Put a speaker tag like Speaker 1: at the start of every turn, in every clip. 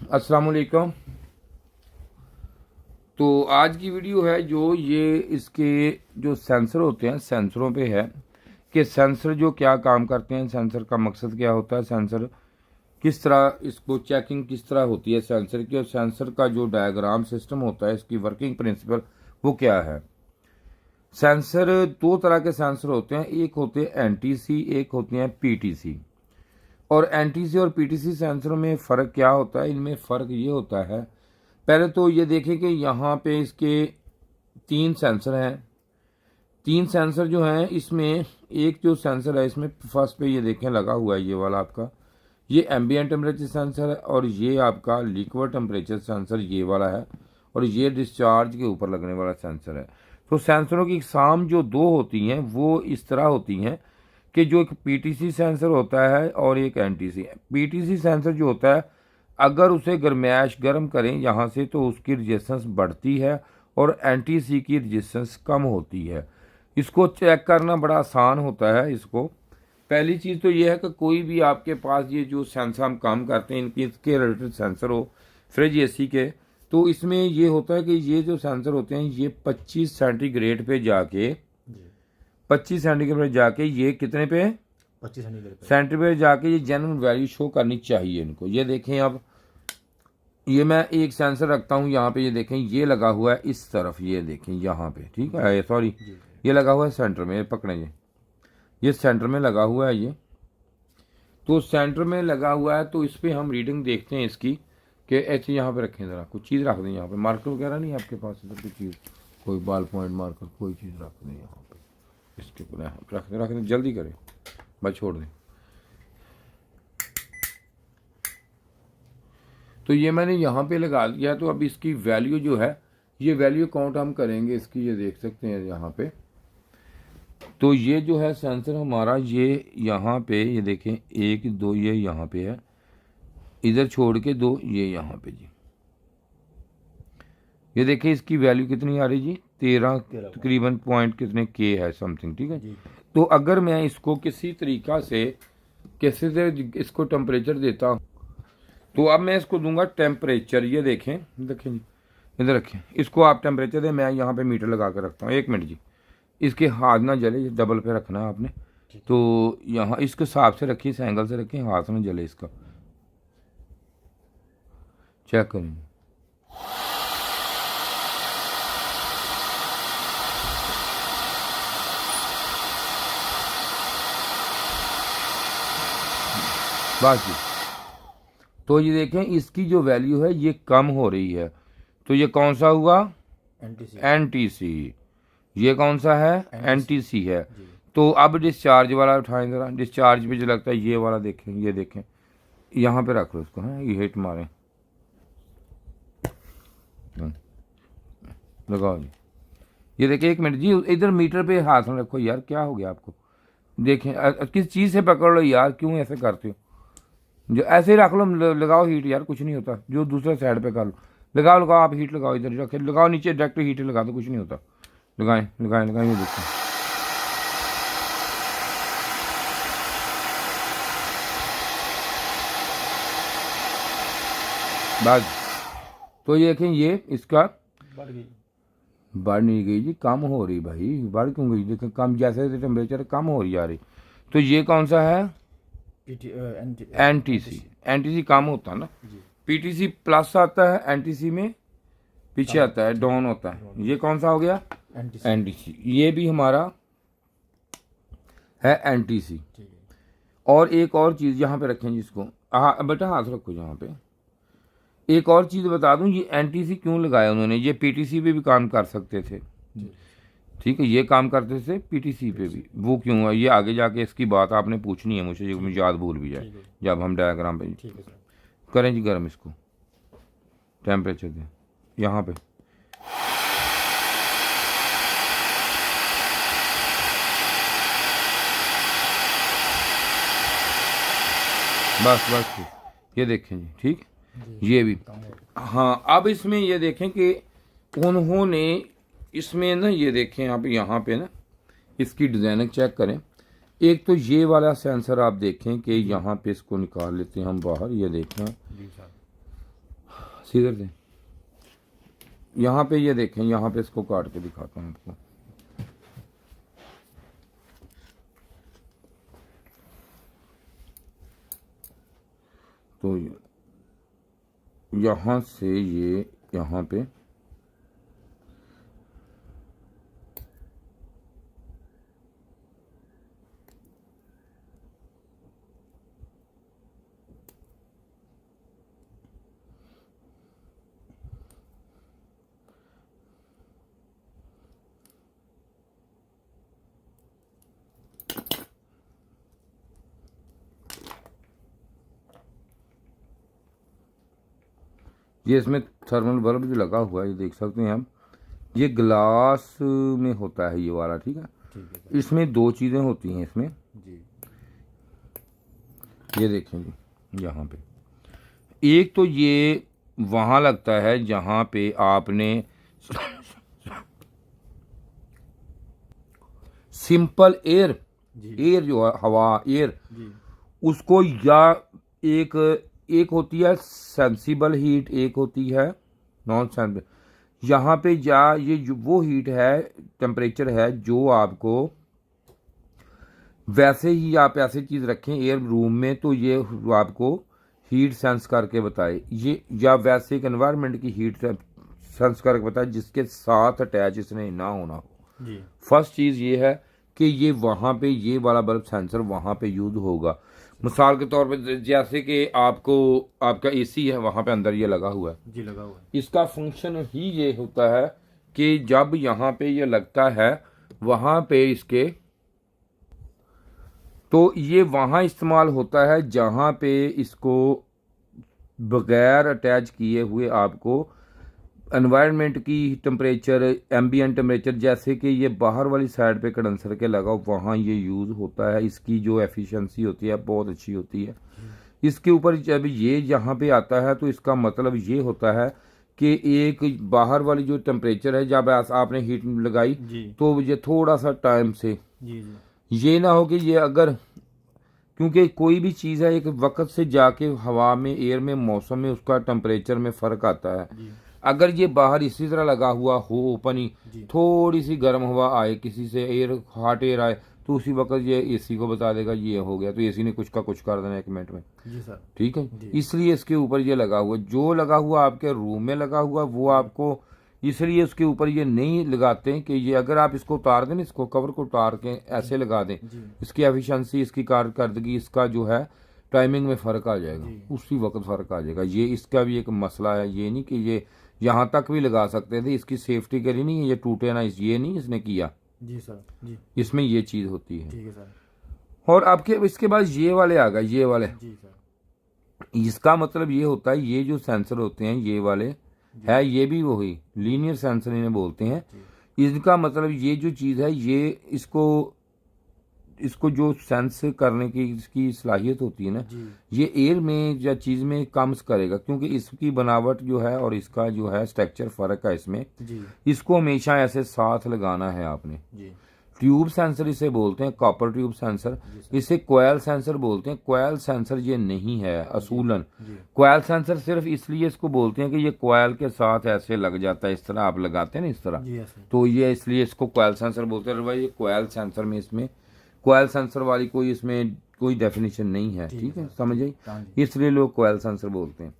Speaker 1: अस्सलाम वालेकुम। तो आज की वीडियो है जो ये इसके जो सेंसर होते हैं सेंसरों पे है कि सेंसर जो क्या काम करते हैं, सेंसर का मकसद क्या होता है, सेंसर किस तरह इसको चेकिंग किस तरह होती है सेंसर की, और सेंसर का जो डायग्राम सिस्टम होता है इसकी वर्किंग प्रिंसिपल वो क्या है। सेंसर दो तरह के सेंसर होते हैं, एक होते हैं एनटीसी, एक होते हैं पीटीसी। और एनटीसी और पीटीसी सेंसरों में फ़र्क क्या होता है? इनमें फ़र्क ये होता है, पहले तो ये देखें कि यहाँ पे इसके तीन सेंसर हैं। तीन सेंसर जो हैं इसमें एक जो सेंसर है इसमें फर्स्ट पे ये देखें लगा हुआ है, ये वाला आपका ये एम्बिएंट टेम्परेचर सेंसर है, और ये आपका लिक्विड टेम्परेचर सेंसर ये वाला है, और ये डिस्चार्ज के ऊपर लगने वाला सेंसर है। तो सेंसरों की इकसाम जो दो होती हैं वो इस तरह होती हैं कि जो एक पीटीसी सेंसर होता है और एक एनटीसी। पीटीसी सेंसर जो होता है अगर उसे गर्मैश गर्म करें यहाँ से तो उसकी रजिस्टेंस बढ़ती है और एनटीसी की रजिस्टेंस कम होती है। इसको चेक करना बड़ा आसान होता है। इसको पहली चीज़ तो ये है कि कोई भी आपके पास ये जो सेंसर हम काम करते हैं इनके रिलेटेड सेंसर हो फ्रिज एसी के, तो इसमें ये होता है कि ये जो सेंसर होते हैं ये 25 सेंटीग्रेड पे जाके 25 सेंटीग्रेड जाके ये कितने पे
Speaker 2: 25
Speaker 1: सेंटीग्रेड जाके ये जनरल वैल्यू शो करनी चाहिए इनको। ये देखें अब ये मैं एक सेंसर रखता हूँ यहाँ पे, ये देखें ये लगा हुआ है इस तरफ, ये देखें यहाँ पे, ठीक है, सॉरी ये लगा हुआ है सेंटर में, ये पकड़ें ये सेंटर में लगा हुआ है ये। तो सेंटर में लगा हुआ है तो इस पर हम रीडिंग देखते हैं इसकी कि ऐसे यहाँ पे रखें, ज़रा कुछ चीज़ रख दें यहाँ पे, मार्कर वगैरह नहीं आपके पास इधर कोई चीज़, कोई बाल पॉइंट मार्कर कोई चीज़ रख दें यहाँ पे, इसके ऊपर रख दें, जल्दी करें, बस छोड़ दें। तो ये मैंने यहाँ पे लगा दिया। तो अब इसकी वैल्यू जो है ये वैल्यू काउंट हम करेंगे इसकी, ये देख सकते हैं यहाँ पे। तो ये जो है सेंसर हमारा ये यहाँ पे ये देखें 1 2 ये यहाँ पे है, इधर छोड़ के 2 ये यहाँ पे जी। ये देखें इसकी वैल्यू कितनी आ रही जी 13 तकरीबन पॉइंट कितने के है समथिंग, ठीक है। तो अगर मैं इसको किसी तरीका से इसको टेम्परेचर देता हूँ तो अब मैं इसको दूंगा टेम्परेचर। ये देखें जी इधर रखें इसको, आप टेम्परेचर दें, मैं यहाँ पे मीटर लगा कर रखता हूँ। 1 मिनट जी, इसके हाथ ना जले, डबल पे रखना है आपने। तो यहाँ इसके हिसाब से रखिए, इस एंगल से रखें, हाथ ना जले इसका। चेक करें, बस जी। तो ये देखें इसकी जो वैल्यू है ये कम हो रही है। तो ये कौन सा हुआ? एनटीसी। ये कौन सा है? एनटीसी है। तो अब डिस्चार्ज वाला उठाएं जरा, डिस्चार्ज पे जो लगता है ये वाला देखें, ये देखें यहाँ पे रख लो इसको, है ये हिट मारें, लगाओ जी। ये देखिए 1 मिनट जी, इधर मीटर पे हाथ में रखो यार, क्या हो गया आपको? देखें किस चीज़ से पकड़ लो यार, क्यों ऐसे करते हो? जो ऐसे ही रख लो, लगाओ हीट यार, कुछ नहीं होता। जो दूसरे साइड पे कर लो, लगाओ आप हीट लगाओ, इधर रखे लगाओ, नीचे डायरेक्ट हीट लगा दो, कुछ नहीं होता। लगाएं ये देखो, बस। तो ये देखें ये इसका बढ़ नहीं गई जी, कम हो रही भाई, बढ़ क्यों गई? देखें कम, जैसे टेम्परेचर कम हो रही आ रही। तो ये कौन सा है? एनटीसी। एनटीसी कम होता है ना, पीटीसी प्लस आता है, एनटीसी में पीछे आता है, डाउन होता है। ये कौन सा हो गया? एनटीसी। ये भी हमारा है एनटीसी। और एक और चीज़ यहाँ पे रखें जिसको, हाँ बेटा हाथ रखो यहाँ पे। एक और चीज़ बता दूं, ये एनटीसी क्यों लगाया उन्होंने, ये पीटीसी पे भी काम कर सकते थे, ठीक है, ये काम करते थे पीटीसी पे भी, वो क्यों है ये आगे जाके इसकी बात आपने पूछनी है मुझे, मुझे याद भूल भी जाए जब हम डायग्राम पे करें जी। गर्म इसको टेम्परेचर दें यहाँ पे, बस ये देखें जी, ठीक, ये भी। हाँ अब इसमें ये देखें कि उन्होंने इसमें ना, ये देखें आप यहाँ पे ना इसकी डिज़ाइनिंग चेक करें। एक तो ये वाला सेंसर आप देखें कि यहाँ पे इसको निकाल लेते हैं हम बाहर, ये देखें सीधर से यहाँ पे ये देखें, यहाँ पे इसको काट के दिखाता हूँ आपको। तो यहाँ से ये यहाँ पे ये इसमें थर्मल बल्ब भी लगा हुआ है, ये देख सकते हैं आप। ये ग्लास में होता है ये वाला, ठीक है। इसमें दो चीज़ें होती हैं इसमें जी, ये देखें जी यहाँ पे। एक तो ये वहाँ लगता है जहाँ पे आपने सिंपल एयर जो है हवा एयर उसको, या एक होती है सेंसिबल हीट, एक होती है नॉन सेंसिबल। यहाँ पे ये जो वो हीट है, टेम्परेचर है जो आपको वैसे ही आप ऐसे चीज़ रखें एयर रूम में तो ये आपको हीट सेंस करके बताए, ये या वैसे एक एनवायरनमेंट की हीट सेंस करके बताए जिसके साथ अटैच इसने ना होना हो। फर्स्ट चीज़ ये है कि ये वहाँ पे ये वाला बल्ब सेंसर वहाँ पे यूज होगा। मिसाल के तौर पे जैसे कि आपका एसी है, वहाँ पे अंदर ये लगा हुआ है जी, लगा हुआ है। इसका फंक्शन ही ये होता है कि जब यहाँ पे ये लगता है वहाँ पे इसके, तो ये वहाँ इस्तेमाल होता है जहाँ पे इसको बगैर अटैच किए हुए आपको एनवायरनमेंट की टेम्परेचर, एम्बिएंट टेम्परेचर, जैसे कि ये बाहर वाली साइड पे कंडेंसर के लगा वहाँ ये यूज़ होता है। इसकी जो एफिशिएंसी होती है बहुत अच्छी होती है। इसके ऊपर जब ये यहाँ पे आता है तो इसका मतलब ये होता है कि एक बाहर वाली जो टेम्परेचर है जब आपने हीट लगाई तो ये थोड़ा सा टाइम से ये ना हो कि ये अगर, क्योंकि कोई भी चीज़ है एक वक्त से जाके हवा में, एयर में, मौसम में उसका टेम्परेचर में फ़र्क आता है। अगर ये बाहर इसी तरह लगा हुआ हो ओपन ही, थोड़ी सी गर्म हवा आए किसी से, एयर हॉट एयर आए तो उसी वक्त ये एसी को बता देगा ये हो गया, तो एसी ने कुछ का कुछ कर देना 1 मिनट में जी सर, ठीक है। इसलिए इसके ऊपर ये लगा हुआ, जो लगा हुआ आपके रूम में लगा हुआ वो आपको, इसलिए उसके ऊपर ये नहीं लगाते कि ये अगर आप इसको उतार दें, इसको कवर को उतार के ऐसे लगा दें, इसकी एफिशिएंसी, इसकी कारकर्दगी, इसका जो है टाइमिंग में फ़र्क आ जाएगा, उसी वक्त फ़र्क आ जाएगा। ये इसका भी एक मसला है, ये नहीं कि ये यहाँ तक भी लगा सकते थे, इसकी सेफ्टी के लिए नहीं, ये टूटे ना, ये नहीं इसने किया जी सर जी, इसमें ये चीज़ होती है ठीक है सर। और आपके इसके बाद ये वाले आ गए, ये वाले जी सर। इसका मतलब ये होता है ये जो सेंसर होते हैं ये वाले है, ये भी वही लीनियर सेंसर इन्हें बोलते हैं। इसका मतलब ये जो चीज़ है ये इसको जो सेंस करने की इसकी सलाहियत होती है ना, ये एयर में या चीज़ में कम करेगा, क्योंकि इसकी बनावट जो है और इसका जो है स्ट्रक्चर फ़र्क है इसमें। इसको हमेशा ऐसे साथ लगाना है आपने। ट्यूब सेंसर इसे बोलते हैं, कॉपर ट्यूब सेंसर, इसे कोयल सेंसर बोलते हैं। कोयल सेंसर ये नहीं है असूलन। कोयल सेंसर सिर्फ इसलिए इसको बोलते हैं कि ये कोयल के साथ ऐसे लग जाता है, इस तरह आप लगाते हैं ना इस तरह, तो ये इसलिए इसको कोयल सेंसर बोलते हैं। भाई ये कोयल सेंसर में, इसमें कोयल सेंसर वाली कोई इसमें कोई डेफिनेशन नहीं है, ठीक है, समझ आई, इसलिए लोग कोयल सेंसर बोलते हैं।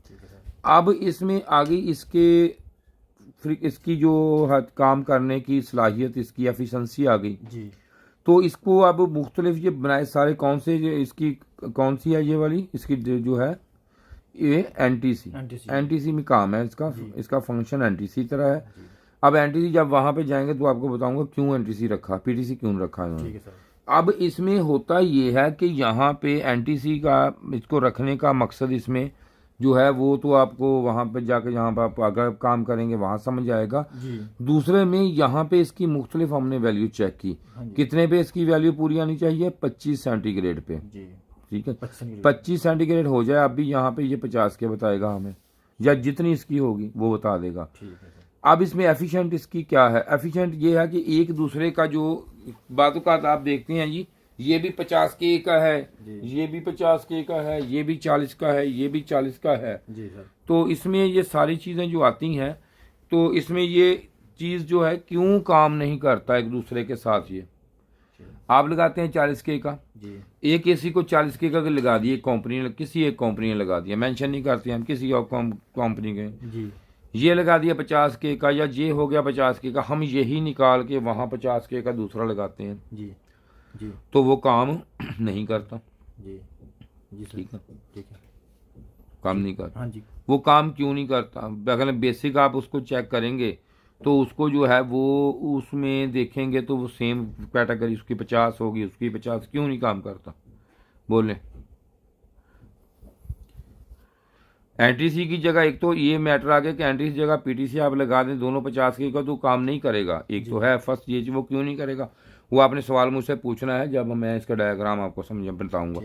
Speaker 1: अब इसमें आगे इसकी जो काम करने की सलाहियत, इसकी एफिशिएंसी आ गई जी। तो इसको अब मुख्तलिफ ये बनाए सारे, कौन से इसकी कौन सी है ये वाली, इसकी जो है ये एनटीसी में काम है इसका फंक्शन एनटीसी तरह है। अब एनटीसी जब वहां पे जाएंगे तो आपको बताऊंगा क्यों एनटीसी रखा, पीटीसी क्यों रखा है। अब इसमें होता ये है कि यहाँ पे एनटीसी का इसको रखने का मकसद इसमें जो है वो तो आपको वहाँ पे जाके जहाँ पर आप अगर काम करेंगे वहाँ समझ आएगा। दूसरे में यहाँ पे इसकी मुख्तलिफ हमने वैल्यू चेक की, कितने पे इसकी वैल्यू पूरी आनी चाहिए, 25 सेंटीग्रेड पे, ठीक है, 25 सेंटीग्रेड हो जाए। अभी यहाँ पे ये 50 के बताएगा हमें, या जितनी इसकी होगी वो बता देगा। अब इसमें एफिशिएंट इसकी क्या है, एफिशिएंट ये है कि एक दूसरे का जो बातों का आप देखते हैं जी, ये भी 50 के का है,
Speaker 2: जी।
Speaker 1: ये भी 50 के का है, ये भी 40 का है, ये भी 40 का है।
Speaker 2: जी सर।
Speaker 1: तो इसमें ये सारी चीज़ें जो आती हैं, तो इसमें ये चीज़ जो है क्यों काम नहीं करता एक दूसरे के साथ। ये आप लगाते हैं 40 के का,
Speaker 2: जी।
Speaker 1: एक एसी को 40 के का लगा दिए कंपनी ने, किसी एक कंपनी ने लगा दिया, मेंशन नहीं करते हम किसी और कंपनी के,
Speaker 2: जी।
Speaker 1: ये लगा दिया 50 के का, या ये हो गया 50 के का, हम यही निकाल के वहाँ 50 के का दूसरा लगाते हैं।
Speaker 2: जी। जी।
Speaker 1: तो वो काम नहीं करता।
Speaker 2: जी। जी सर।
Speaker 1: ठीक है,
Speaker 2: ठीक है।
Speaker 1: काम नहीं करता।
Speaker 2: हाँ जी।
Speaker 1: वो काम क्यों नहीं करता? अगर बेसिक आप उसको चेक करेंगे तो उसको जो है वो उसमें देखेंगे तो वो सेम कैटेगरी उसकी 50 होगी, उसकी 50, क्यों नहीं काम करता बोले? एनटीसी की जगह एक तो ये मैटर आ गया कि एनटीसी जगह पीटीसी आप लगा दें दोनों 50 के का, तो काम नहीं करेगा। एक तो है फर्स्ट ये, वो क्यों नहीं करेगा, वो आपने सवाल मुझसे पूछना है जब मैं इसका डायग्राम आपको समझ बताऊंगा,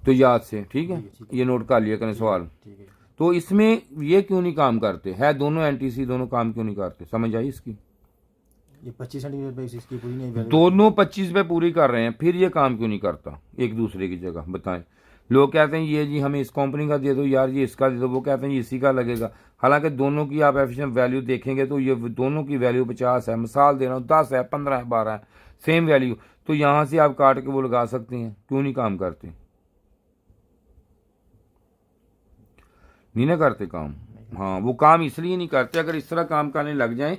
Speaker 1: तो याद से। ठीक है, ये नोट कर लिया करें सवाल।
Speaker 2: ठीक है।
Speaker 1: तो इसमें ये क्यों नहीं काम करते है, दोनों एनटीसी दोनों काम क्यों नहीं करते, समझ आई इसकी?
Speaker 2: ये 25 सेंटीमीटर पे इसकी पूरी नहीं value।
Speaker 1: दोनों 25 पे पूरी कर रहे हैं, फिर ये काम क्यों नहीं करता एक दूसरे की जगह, बताएं। लोग कहते हैं ये जी हमें इस कंपनी का दे दो यार, ये इसका दे दो, वो कहते हैं ये इसी का लगेगा। हालांकि दोनों की आप एफिशिएंट वैल्यू देखेंगे तो ये दोनों की वैल्यू 50 है, मिसाल दे रहा हूँ 10 है, 15 है, 12 है, सेम वैल्यू। तो यहाँ से आप काट के वो लगा सकते हैं, क्यों नहीं काम करते? नहीं ना करते काम। हाँ, वो काम इसलिए नहीं करते, अगर इस तरह काम करने लग जाएं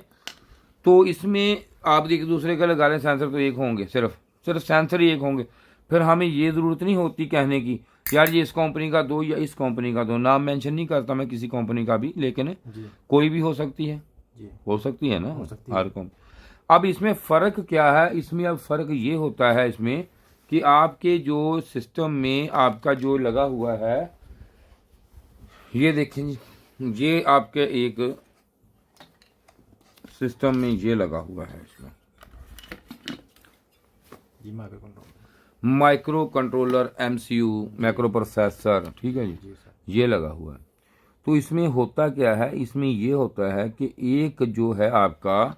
Speaker 1: तो इसमें आप एक दूसरे का लगा लें सेंसर तो एक होंगे, सिर्फ सेंसर ही एक होंगे, फिर हमें ये ज़रूरत नहीं होती कहने की यार ये इस कंपनी का दो या इस कंपनी का दो। नाम मेंशन नहीं करता मैं किसी कंपनी का भी, लेकिन कोई भी हो सकती है। जी। हो सकती है ना, हर कंपनी। अब इसमें फ़र्क क्या है? इसमें अब फ़र्क ये होता है इसमें कि आपके जो सिस्टम में आपका जो लगा हुआ है, ये देखें जी, ये आपके एक सिस्टम में ये लगा हुआ है, इसमें micro controller MCU micro processor, ठीक है जी, ये लगा हुआ है। तो इसमें होता क्या है, इसमें ये होता है कि एक जो है आपका,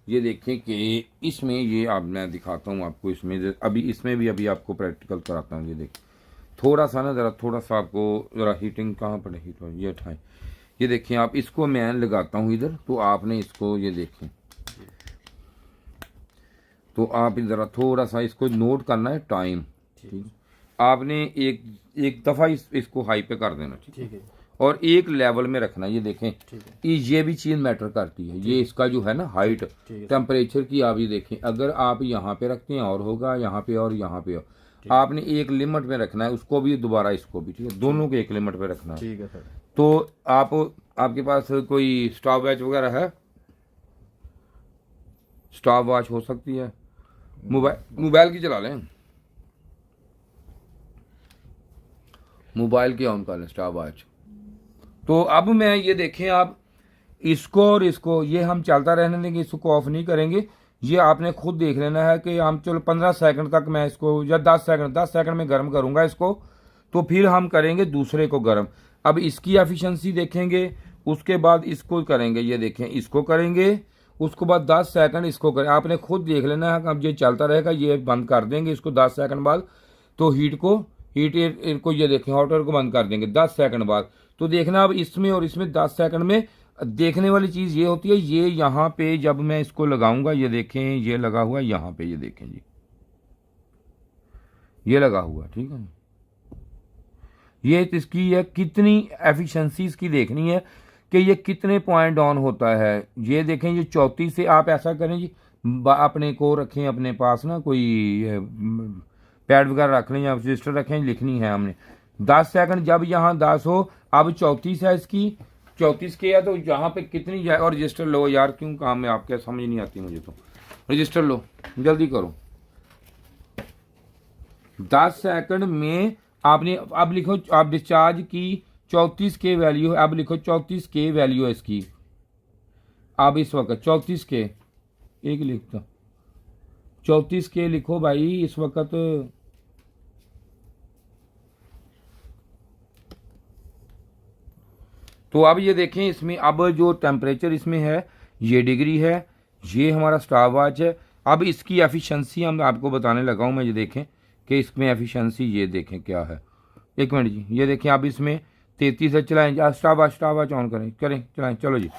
Speaker 1: ये देखें कि इसमें ये आप मैं दिखाता हूँ आपको, इसमें अभी इसमें भी अभी आपको प्रैक्टिकल कराता हूँ। ये देखें थोड़ा सा ना, ज़रा थोड़ा सा आपको ज़रा हीटिंग कहाँ पर है, हीट ये उठाएं, ये देखें आप, इसको मैं लगाता हूँ इधर, तो आपने इसको ये देखें, तो आप ज़रा थोड़ा सा इसको नोट करना है टाइम। ठीक, आपने एक दफ़ा इसको हाई पे कर देना। ठीक है, और एक लेवल में रखना। ये देखें ये भी चीज़ मैटर करती है, ये इसका जो है ना हाइट टेम्परेचर की, आप ये देखें अगर आप यहाँ पे रखते हैं और होगा, यहाँ पे और यहाँ पे, आपने एक लिमिट में रखना है उसको भी, दोबारा इसको भी। ठीक है, दोनों को एक लिमिट पे रखना है। ठीक है सर। तो आपके पास कोई स्टॉप वॉच वगैरह है? स्टॉप वॉच हो सकती है, मोबाइल की चला लें, मोबाइल की ऑन कर लें स्टॉप वॉच। तो अब मैं ये देखें आप, इसको और इसको ये हम चलता रहने देंगे, इसको ऑफ नहीं करेंगे। ये आपने खुद देख लेना है कि हम चलो 15 सेकंड तक मैं इसको, या 10 सेकंड में गर्म करूंगा इसको, तो फिर हम करेंगे दूसरे को गर्म। अब इसकी एफिशिएंसी देखेंगे, उसके बाद इसको करेंगे, ये देखें इसको करेंगे, उसके बाद 10 सेकंड इसको करें। आपने खुद देख लेना है कि अब ये चलता रहेगा, ये बंद कर देंगे इसको 10 सेकंड बाद, तो हीट को ये देखें हॉटर को बंद कर देंगे 10 सेकंड बाद। तो देखना अब इसमें और इसमें 10 सेकंड में देखने वाली चीज़ ये होती है, ये यहाँ पे जब मैं इसको लगाऊंगा, ये देखें ये लगा हुआ है यहाँ पे, ये देखें जी ये लगा हुआ, ठीक है। ये इसकी है कितनी एफिशिएंसी इसकी देखनी है कि ये कितने पॉइंट ऑन होता है। ये देखें ये 34 से, आप ऐसा करें जी, अपने को रखें अपने पास ना, कोई पैड वगैरह रख लें या रजिस्टर रखें, लिखनी है हमने 10 सेकंड। जब यहाँ 10 हो, अब 34 है इसकी, 34 के है, तो यहाँ पे कितनी जाए। और रजिस्टर लो यार, क्यों काम में आपके समझ नहीं आती मुझे, तो रजिस्टर लो जल्दी करो। 10 सेकंड में आपने, अब लिखो आप डिस्चार्ज की 34 के वैल्यू है, अब लिखो 34 के वैल्यू है इसकी। अब इस वक्त 34 के एक लिखता, 34 के लिखो भाई इस वक्त। तो अब ये देखें इसमें, अब जो टेम्परेचर इसमें है ये डिग्री है, ये हमारा स्टॉप वॉच है। अब इसकी एफिशिएंसी हम आपको बताने लगा हूं मैं, ये देखें कि इसमें एफिशिएंसी ये देखें क्या है। एक मिनट जी, ये देखें आप इसमें 33 से चलाएं जी, स्टॉप ऑन करें करें चलाएं, चलो जी।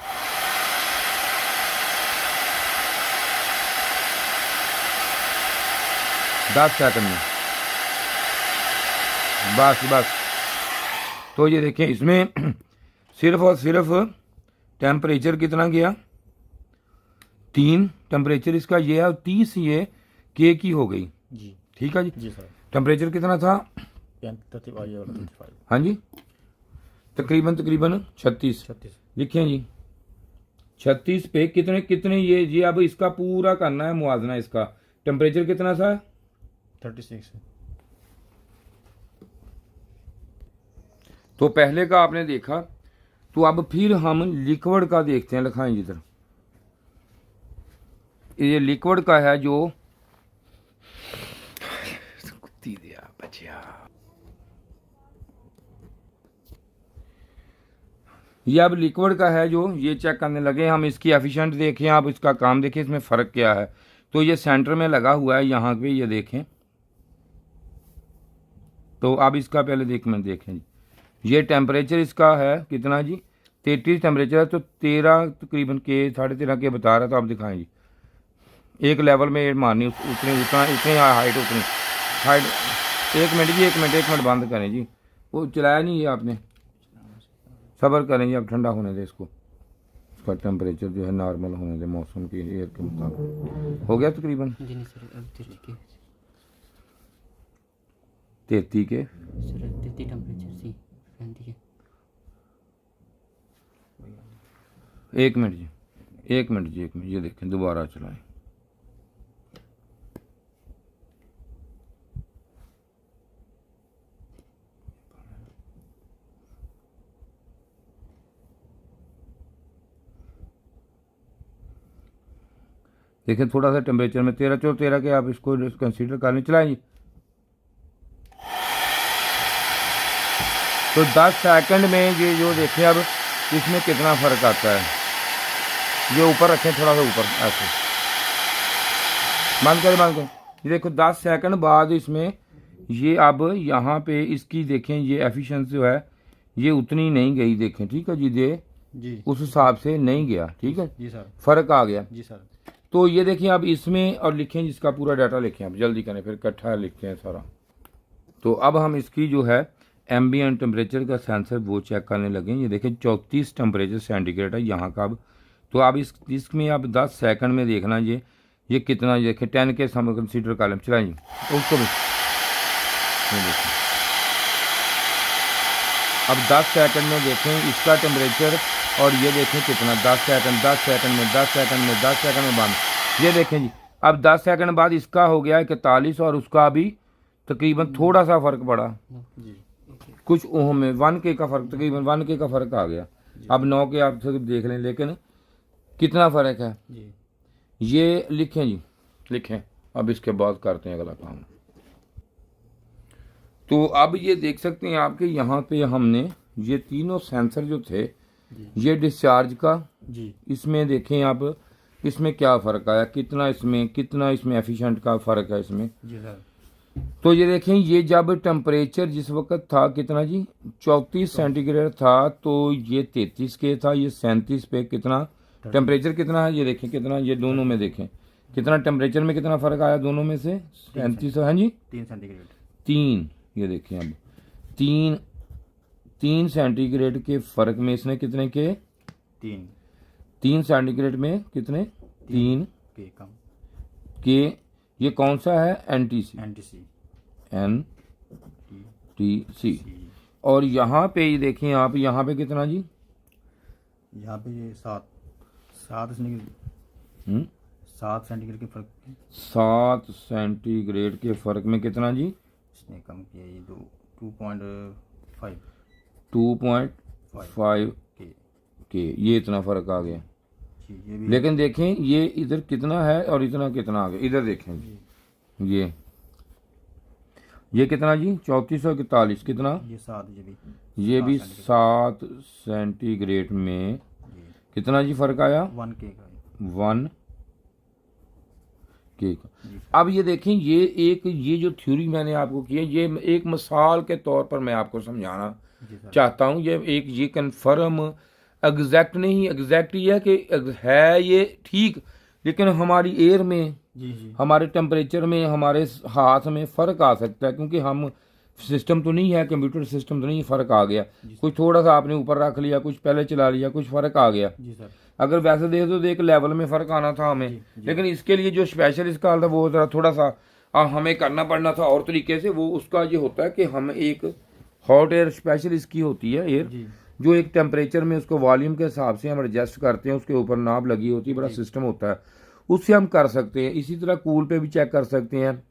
Speaker 1: दस सेकंड में बस। तो ये देखें इसमें सिर्फ और सिर्फ टेम्परेचर कितना गया, 3 टेम्परेचर इसका ये है, और 30 ये के की हो गई
Speaker 2: जी।
Speaker 1: ठीक है जी।
Speaker 2: जी सर।
Speaker 1: टेम्परेचर कितना था,
Speaker 2: 35
Speaker 1: हाँ जी, तकरीबन 36
Speaker 2: 36
Speaker 1: लिखें जी। 36 पे कितने ये अब इसका पूरा करना है मुआवजना। इसका टेम्परेचर कितना था,
Speaker 2: 36।
Speaker 1: तो पहले का आपने देखा। तो अब फिर हम लिक्विड का देखते हैं, लिखाएं जिधर ये लिक्विड का है जो कुत्ती दिया बचिया, ये अब लिक्विड का है जो ये चेक करने लगे हम। इसकी एफिशिएंट देखें आप, इसका काम देखें, इसमें फ़र्क क्या है। तो ये सेंटर में लगा हुआ है यहाँ पे, ये देखें। तो अब इसका पहले देखें जी, ये टेम्परेचर इसका है कितना जी, 33 टेम्परेचर है। तो 13 तकरीबन के 13.5 के बता रहा, तो आप दिखाएं जी। एक लेवल में एड मारनी, उतनी हाइट, उतनी हाइट। एक मिनट बंद करें जी, वो चलाया नहीं है आपने, सब्र करें जी, अब ठंडा होने दें इसको। इसका टेम्परेचर जो है नॉर्मल होने दें, मौसम के एयर के मुताबिक। हो गया तकरीबन 33 के एक मिनट जी, ये देखें, दोबारा चलाएं। देखें थोड़ा सा टेम्परेचर में 13 के आप इसको कंसीडर कर लें, चलाएं जी। तो 10 सेकंड में ये जो देखें अब इसमें कितना फ़र्क आता है। ये ऊपर रखें, थोड़ा सा ऊपर, ऐसे बंद करें। ये देखो 10 सेकंड बाद इसमें ये अब यहाँ पे इसकी देखें, ये एफिशिएंसी जो है ये उतनी नहीं गई, देखें ठीक है जी। ये
Speaker 2: जी
Speaker 1: उस हिसाब से नहीं गया, ठीक है
Speaker 2: जी सर।
Speaker 1: फ़र्क आ गया
Speaker 2: जी सर।
Speaker 1: तो ये देखिए अब इसमें, और लिखें जिसका पूरा डाटा लिखें, आप जल्दी करें, फिर इकट्ठा लिखते हैं सारा। तो अब हम इसकी जो है एम्बिएंट टेम्परेचर का सेंसर वो चेक करने लगे। ये देखें 34 टेम्परेचर सेंटीग्रेड है यहाँ का अब। तो अब इसमें आप 10 सेकंड में देखना ये कितना, ये देखें 10 के हम कंसीडर कर लें, चलाइए उसको भी। ये देखें अब 10 सेकंड में देखें इसका टेम्परेचर, और ये देखें कितना, 10 सेकंड में बंद। ये देखें जी, अब 10 सेकंड बाद इसका हो गया 41, और उसका अभी तकरीबन थोड़ा सा फ़र्क पड़ा
Speaker 2: जी।
Speaker 1: कुछ ओम में, 1 के का फ़र्क, तकरीबन 1 के का फ़र्क आ गया। अब 9 के आप सिर्फ देख लें, लेकिन कितना फ़र्क है
Speaker 2: जी।
Speaker 1: ये लिखें जी, लिखें। अब इसके बाद करते हैं अगला काम। तो अब ये देख सकते हैं आपके यहाँ पे हमने ये तीनों सेंसर जो थे, ये डिस्चार्ज का
Speaker 2: जी।
Speaker 1: इसमें देखें आप, इसमें क्या फ़र्क आया, कितना इसमें एफिशिएंट का फ़र्क है इसमें।
Speaker 2: जी सर।
Speaker 1: तो ये देखें, ये जब टेम्परेचर जिस वक्त था कितना जी, 34 सेंटीग्रेड था, तो ये 33 के था, ये 37 पे कितना टेम्परेचर कितना है, ये देखें कितना, ये दोनों में देखें कितना टेम्परेचर में कितना फ़र्क आया दोनों में से, 37, हाँ जी
Speaker 2: 3 सेंटीग्रेड।
Speaker 1: 3, ये देखें अब 3 सेंटीग्रेड के फ़र्क में इसने कितने के, 3 सेंटीग्रेड में कितने, 3
Speaker 2: के कम
Speaker 1: के। ये कौन सा है, NTC, NTC। और यहाँ पे ये देखें आप, यहाँ पे कितना जी,
Speaker 2: यहाँ पे ये 7 सेंटीग्रेड के फर्क,
Speaker 1: 7 सेंटीग्रेड के फ़र्क में कितना जी,
Speaker 2: इसने कम किया, ये 2.5
Speaker 1: के, ये इतना फ़र्क आ गया।
Speaker 2: जी। ये भी,
Speaker 1: लेकिन देखें ये इधर कितना है और इतना कितना आ गया, इधर देखें जी, ये कितना जी, 3441 कितना,
Speaker 2: ये 7,
Speaker 1: ये भी 7 सेंटीग्रेड में कितना जी फ़र्क आया,
Speaker 2: 1 के का,
Speaker 1: 1 के अब ये देखें, ये जो थ्योरी मैंने आपको की है, ये एक मिसाल के तौर पर मैं आपको समझाना चाहता हूँ। ये कन्फर्म एग्जैक्ट नहीं, एग्जैक्ट ये है कि है ये ठीक, लेकिन हमारी एयर में, हमारे टेम्परेचर में, हमारे हाथ में फ़र्क आ सकता है, क्योंकि हम सिस्टम तो नहीं है, कंप्यूटर सिस्टम तो नहीं, फ़र्क आ गया। कुछ थोड़ा सा आपने ऊपर रख लिया, कुछ पहले चला लिया, कुछ फ़र्क आ गया। अगर वैसे देख तो एक लेवल में फ़र्क आना था हमें, लेकिन इसके लिए जो स्पेशल इसका था वो ज़रा थोड़ा सा हमें करना पड़ना था और तरीके से। वो उसका ये होता है कि हम एक हॉट एयर स्पेशल इसकी होती है एयर, जो एक टेम्परेचर में उसको वॉल्यूम के हिसाब से हम एडजस्ट करते हैं, उसके ऊपर नाब लगी होती है, बड़ा सिस्टम होता है, उससे हम कर सकते हैं। इसी तरह कूल पे भी चेक कर सकते हैं।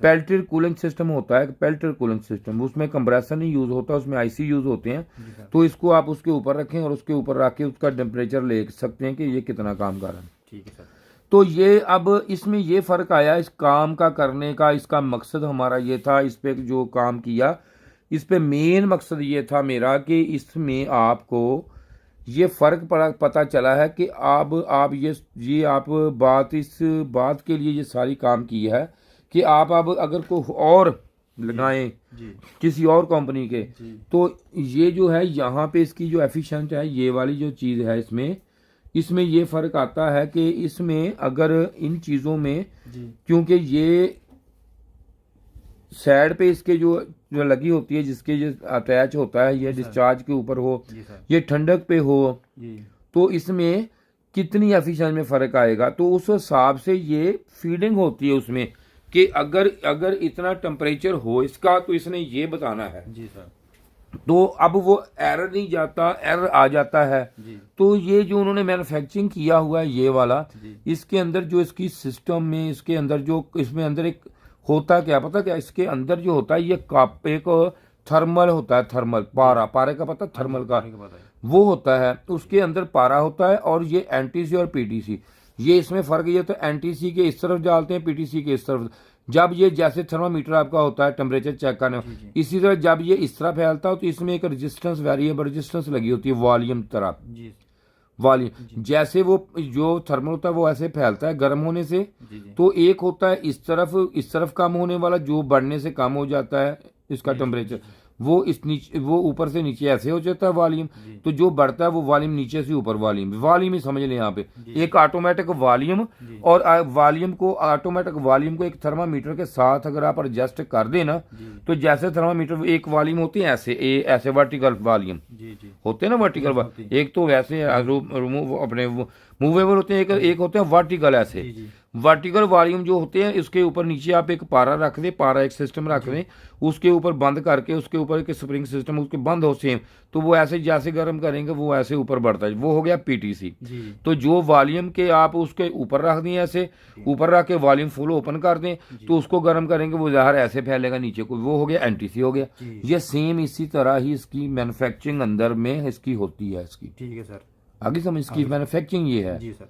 Speaker 1: पेल्टियर कूलिंग सिस्टम होता है, पेल्टियर कूलिंग सिस्टम, उसमें कंप्रेसर नहीं यूज होता, उसमें आईसी यूज होते हैं। तो इसको आप उसके ऊपर रखें और उसके ऊपर रख के उसका टेम्परेचर ले सकते हैं कि ये कितना काम कर रहा है।
Speaker 2: ठीक है सर।
Speaker 1: तो ये अब इसमें ये फर्क आया इस काम का करने का। इसका मकसद हमारा ये था, इस पे जो काम किया, इस पे मेन मकसद ये था मेरा कि इसमें आपको ये फर्क पता चला है कि आप ये आप इस बात के लिए ये सारी काम की है कि आप अब अगर कोई और लगाएं किसी और कंपनी के, तो ये जो है यहाँ पे इसकी जो एफिशिएंट है, ये वाली जो चीज़ है, इसमें ये फ़र्क आता है कि इसमें अगर इन चीज़ों में, क्योंकि ये साइड पे इसके जो लगी होती है, जिसके जो अटैच होता है, ये डिस्चार्ज के ऊपर हो, ये ठंडक पे हो, तो इसमें कितनी एफिशिएंसी में फ़र्क आएगा। तो उस हिसाब से ये फीडिंग होती है उसमें कि अगर इतना टेम्परेचर हो इसका, तो इसने ये बताना है।
Speaker 2: जी सर।
Speaker 1: तो अब वो एरर नहीं जाता, एरर आ जाता है। तो ये जो उन्होंने मैन्युफैक्चरिंग किया हुआ है ये वाला, इसके अंदर जो इसकी सिस्टम में, इसके अंदर जो इसमें अंदर एक होता क्या, पता क्या, इसके अंदर जो होता है ये एक थर्मल होता है, थर्मल पारे का पता, थर्मल का वो होता है, उसके अंदर पारा होता है। और ये एनटीसी और पीटीसी, ये इसमें फर्क ये तो एनटीसी के इस तरफ डालते हैं, पीटीसी के इस तरफ। जब ये जैसे थर्मामीटर आपका होता है टेम्परेचर चेक करने, इसी तरह जब ये इस तरह फैलता है तो इसमें एक रेजिस्टेंस, वेरिएबल रेजिस्टेंस लगी होती है वॉल्यूम तरह, वॉल्यूम जैसे वो जो थर्मल होता है वो ऐसे फैलता है गर्म होने से। तो एक होता है इस तरफ कम होने वाला, जो बढ़ने से कम हो जाता है इसका टेम्परेचर, वो ऊपर से नीचे ऐसे हो जाता है वॉल्यूम। तो जो बढ़ता है वो वॉल्यूम नीचे से ऊपर, वॉल्यूम ही समझ लें यहाँ पे, एक ऑटोमेटिक वॉल्यूम। और वॉल्यूम को एक थर्मामीटर के साथ अगर आप एडजस्ट कर देना, तो जैसे थर्मामीटर एक वॉल्यूम होती है ऐसे वर्टिकल वॉल्यूम होते हैं ना, वर्टिकल, एक तो वैसे अपने मूवेबल होते हैं, एक होते हैं वर्टिकल, ऐसे वर्टिकल वॉल्यूम जो होते हैं, इसके ऊपर नीचे आप एक पारा रख दें, पारा एक सिस्टम रख दें, उसके ऊपर बंद करके, उसके ऊपर एक स्प्रिंग सिस्टम, उसके बंद हो सेम, तो वो ऐसे जैसे गर्म करेंगे वो ऐसे ऊपर बढ़ता है, वो हो गया पीटीसी। तो जो वॉल्यूम के आप उसके ऊपर रख दें, ऐसे ऊपर रख के वॉल्यूम फुल ओपन कर दें, तो उसको गर्म करेंगे वो ज़ाहिर ऐसे फैलेगा नीचे को, वो हो गया एनटीसी हो गया। ये सेम इसी तरह ही इसकी मैन्युफैक्चरिंग अंदर में इसकी होती है इसकी।
Speaker 2: ठीक है सर,
Speaker 1: आगे समझ, इसकी मैन्युफैक्चरिंग ये है।
Speaker 2: जी सर।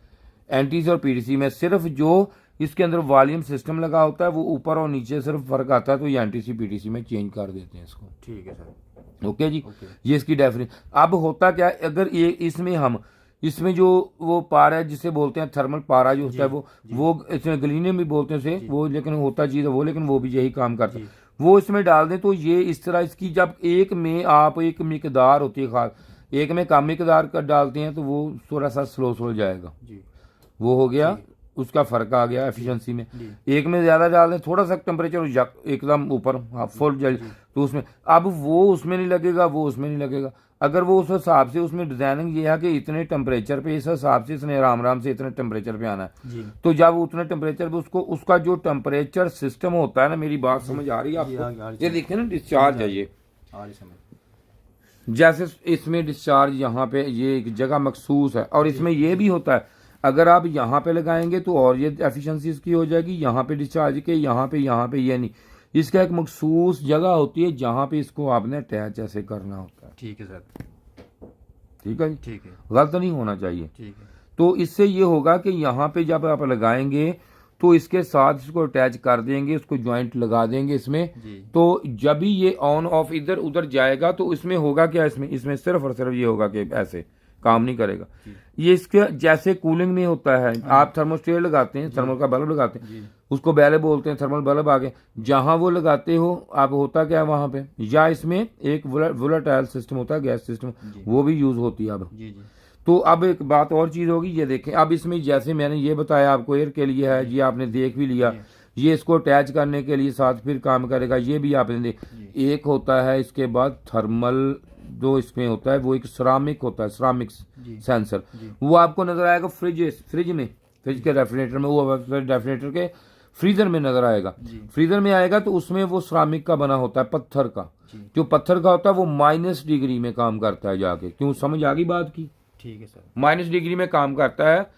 Speaker 1: एनटीसी और पीटीसी में सिर्फ जो इसके अंदर वॉल्यूम सिस्टम लगा होता है, वो ऊपर और नीचे सिर्फ फर्क आता है, तो ये एनटीसी पीटीसी में चेंज कर देते हैं इसको।
Speaker 2: ठीक है सर।
Speaker 1: ओके जी, ये इसकी डेफिनेशन। अब होता क्या है, अगर ये इसमें जो वो पारा है जिसे बोलते हैं थर्मल पारा जो होता है, वो इसमें गलीने भी बोलते हैं उसे, वो लेकिन होता चीज़ है वो, लेकिन वो भी यही काम करता है। वो इसमें डाल दें तो ये इस तरह इसकी, जब एक में आप एक मिकदार होती है खास, एक में कम मिकदार कर डालते हैं तो वो थोड़ा सा स्लो जाएगा, वो हो गया, उसका फर्क आ गया एफिशिएंसी में। एक में ज्यादा डाल दें, थोड़ा सा टेम्परेचर एकदम ऊपर फुल जल, तो उसमें अब वो उसमें नहीं लगेगा, वो उसमें नहीं लगेगा। अगर वो उस हिसाब से, उसमें डिजाइनिंग ये है कि इतने टेम्परेचर पे, इस हिसाब से इसने आराम से इतने टेम्परेचर पे आना है, तो जब उतने टेम्परेचर पे उसका जो टेम्परेचर सिस्टम होता है ना, मेरी बात समझ आ रही है आपको? ये देखिए ना, डिस्चार्ज है ये, जैसे इसमें डिस्चार्ज यहाँ पे ये एक जगह मखसूस है, और इसमें ये भी होता है अगर आप यहाँ पे लगाएंगे तो और ये एफिशिएंसी इसकी हो जाएगी, यहाँ पे डिस्चार्ज के, यहाँ पे ये नहीं, इसका एक मखसूस जगह होती है जहाँ पे इसको आपने अटैच ऐसे करना होता है।
Speaker 2: ठीक है सर,
Speaker 1: ठीक है जी,
Speaker 2: ठीक है,
Speaker 1: गलत नहीं होना चाहिए।
Speaker 2: ठीक है।
Speaker 1: तो इससे ये होगा कि यहाँ पे जब आप लगाएंगे तो इसके साथ इसको अटैच कर देंगे, उसको ज्वाइंट लगा देंगे इसमें, तो जब भी ये ऑन ऑफ इधर उधर जाएगा तो इसमें होगा क्या, इसमें सिर्फ और सिर्फ ये होगा कि ऐसे काम नहीं करेगा। ये इसके जैसे कूलिंग में होता है, आप थर्मोस्टेट लगाते हैं, थर्मल का बल्ब लगाते हैं, उसको बैले बोलते हैं, थर्मल बल्ब आ गए। जहां वो लगाते हो आप, होता क्या है वहां पे, या इसमें एक वोलेटाइल सिस्टम होता है, गैस सिस्टम, वो भी यूज होती है अब।
Speaker 2: जी जी
Speaker 1: तो अब एक बात और चीज होगी, ये देखें अब इसमें जैसे मैंने ये बताया आपको एयर के लिए है, ये आपने देख भी लिया, ये इसको अटैच करने के लिए साथ फिर काम करेगा, ये भी आपने देख। एक होता है इसके बाद थर्मल, जो इसमें होता है वो एक सिरामिक होता है, सिरामिक सेंसर, वो आपको नजर आएगा फ्रिज में, फ्रिज के रेफ्रिजरेटर में, वो रेफ्रिजरेटर के फ्रीजर में नजर आएगा। फ्रीजर में आएगा तो उसमें वो सिरामिक का बना होता है, पत्थर का। जो पत्थर का होता है वो -डिग्री में काम करता है जाके। क्यों, समझ आ गई बात की?
Speaker 2: ठीक है सर।
Speaker 1: -डिग्री में काम करता है।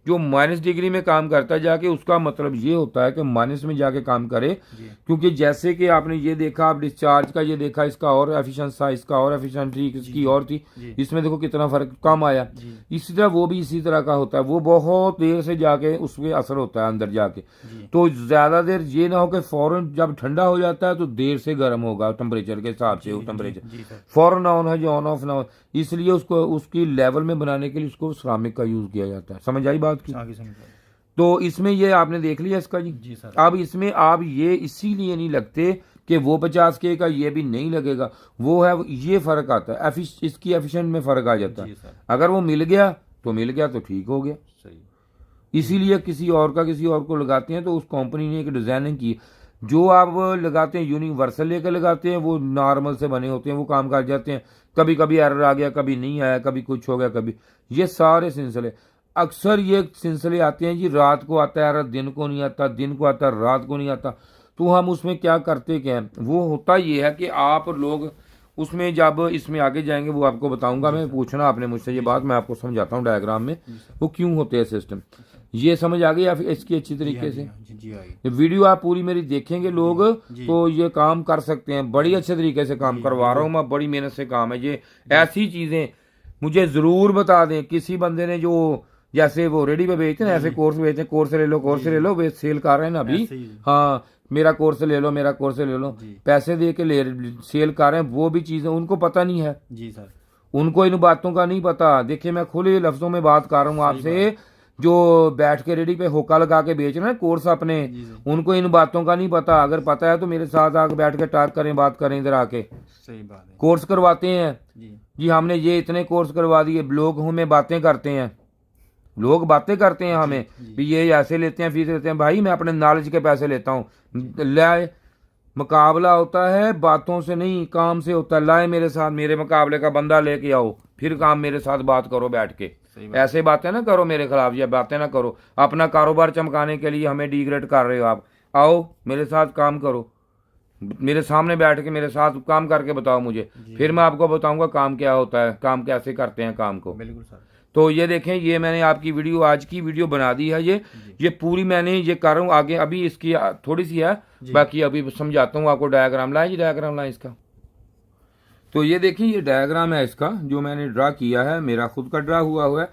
Speaker 1: जो -डिग्री में काम करता है जाके, उसका मतलब ये होता है कि माइनस में जाके काम करे। क्योंकि जैसे कि आपने ये देखा, आप डिस्चार्ज का ये देखा, इसका और एफिशिएंट था, इसका और एफिशिएंट थी, इसकी और थी, इसमें देखो कितना फर्क कम आया। इसी तरह वो भी इसी तरह का होता है, वो बहुत देर से जाके उसमें असर होता है अंदर जाके। तो ज्यादा देर ये ना हो कि फौरन जब ठंडा हो जाता है तो देर से गर्म होगा टेम्परेचर के हिसाब से, वो टेम्परेचर फौरन ऑन है जो ऑन ऑफ ना हो, इसलिए उसको उसकी लेवल में बनाने के लिए उसको सिरामिक का यूज किया जाता है। समझ आई बात की?
Speaker 2: आगे समझ।
Speaker 1: तो इसमें ये आपने देख लिया इसका जी
Speaker 2: सर।
Speaker 1: अब इसमें आप ये इसीलिए नहीं लगते कि वो 50K का ये भी नहीं लगेगा, वो है ये फर्क आता है, इसकी एफिशिएंट में फर्क आ जाता है। अगर वो मिल गया तो ठीक हो गया।
Speaker 2: सही।
Speaker 1: इसीलिए किसी और को लगाते हैं तो उस कंपनी ने एक डिजाइनिंग की। जो आप लगाते हैं यूनिवर्सल लेकर लगाते हैं, वो नॉर्मल से बने होते हैं, वो काम कर जाते हैं। कभी कभी एरर आ गया, कभी नहीं आया, कभी कुछ हो गया, कभी ये सारे सिलसिले, अक्सर ये सिलसिले आते हैं जी, रात को आता है एरर, दिन को नहीं आता, दिन को आता है, रात को नहीं आता। तो हम उसमें क्या करते क्या है, वो होता ये है कि आप लोग उसमें जब इसमें आगे जाएंगे वो आपको बताऊंगा मैं, पूछना आपने मुझसे ये बात, मैं आपको समझाता हूँ डायग्राम में वो क्यों होते हैं सिस्टम। ये समझ आ गई या फिर इसकी अच्छी तरीके से? ये वीडियो आप पूरी मेरी देखेंगे लोग तो ये काम कर सकते हैं, बड़ी अच्छे तरीके से काम करवा रहा हूँ मैं, बड़ी मेहनत से काम है ये। ऐसी चीजें मुझे जरूर बता दें, किसी बंदे ने जो जैसे वो रेडी पे बेचते हैं, ऐसे कोर्स बेचते हैं, कोर्स ले लो, वे सेल कर रहे हैं ना अभी, हाँ मेरा कोर्स ले लो, मेरा कोर्स ले लो, पैसे दे के सेल कर रहे हैं, वो भी चीजें उनको पता नहीं है जी सर, उनको इन बातों का नहीं पता। देखिए मैं खुले लफ्जों में बात कर रहा हूँ आपसे, जो बैठ के रेडी पे होका लगा के बेच रहे हैं कोर्स अपने, उनको इन बातों का नहीं पता। अगर पता है तो मेरे साथ आके बैठ के टाक करें, बात करें इधर आके। सही बात है। कोर्स करवाते हैं जी हमने ये इतने कोर्स करवा दिए, लोग हमें बातें करते हैं, लोग बातें करते हैं हमें भी ये ऐसे लेते हैं, फीस लेते हैं। भाई मैं अपने नॉलेज के पैसे लेता हूँ, लाए मुकाबला होता है बातों से नहीं, काम से होता है। लाए मेरे साथ, मेरे मुकाबले का बंदा लेके आओ, फिर काम मेरे साथ बात करो बैठ के। ऐसे बातें ना करो मेरे खिलाफ, ये बातें ना करो। अपना कारोबार चमकाने के लिए हमें डिग्रेड कर रहे हो आप। आओ मेरे साथ काम करो, मेरे सामने बैठ के मेरे साथ काम करके बताओ मुझे, फिर मैं आपको बताऊंगा काम क्या होता है, काम कैसे करते हैं काम को। बिल्कुल सर। तो ये देखें, ये मैंने आपकी वीडियो, आज की वीडियो बना दी है, ये पूरी मैंने ये कर रहा हूँ। आगे अभी इसकी थोड़ी सी है, बाकी अभी समझाता हूँ आपको। डायग्राम लाए जी, डायग्राम लाए इसका। तो ये देखिए ये डायग्राम है इसका जो मैंने ड्रा किया है, मेरा खुद का ड्रा हुआ है।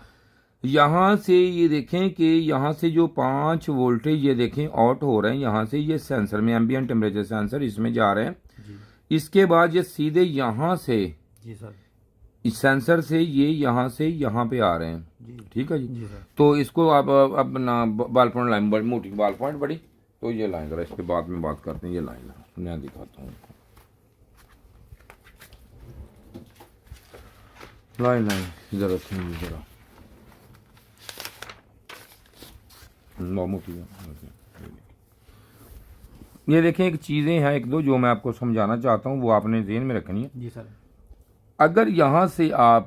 Speaker 1: यहाँ से ये देखें कि यहाँ से जो 5 वोल्टेज ये देखें आउट हो रहे हैं, यहाँ से ये सेंसर में, एम्बिएंट टेम्परेचर सेंसर इसमें जा रहे हैं। इसके बाद ये सीधे यहाँ से जी सर, इस सेंसर से ये यहाँ से यहाँ पे आ रहे हैं। ठीक है जी। तो इसको अब ना बाल पॉइंट लाइन, बड़ी मोटी बाल पॉइंट बड़ी, तो ये लाइन जरा इसके बाद में बात करते हैं। ये लाइन मैं दिखाता हूँ, लाइन इधर रखेंगे जरा, मोटी। ये देखें एक चीजें हैं एक दो जो मैं आपको समझाना चाहता हूँ, वो आपने ज़हन में रखनी है जी सर। अगर यहाँ से आप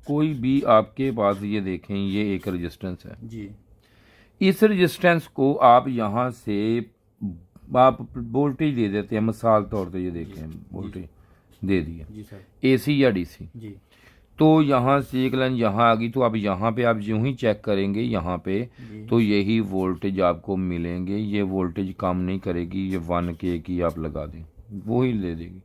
Speaker 1: कोई भी, आपके पास ये देखें ये एक रेजिस्टेंस है जी, इस रेजिस्टेंस को आप यहाँ से आप वोल्टेज दे देते हैं, मिसाल तौर पे ये देखें वोल्टेज दे दिए AC या DC जी। तो यहाँ से एक लाइन यहाँ आ गई, तो अब यहाँ पे आप यूं ही चेक करेंगे यहाँ पे, तो यही वोल्टेज आपको मिलेंगे। ये वोल्टेज काम नहीं करेगी, ये 1K की आप लगा दें वो ही ले देगी,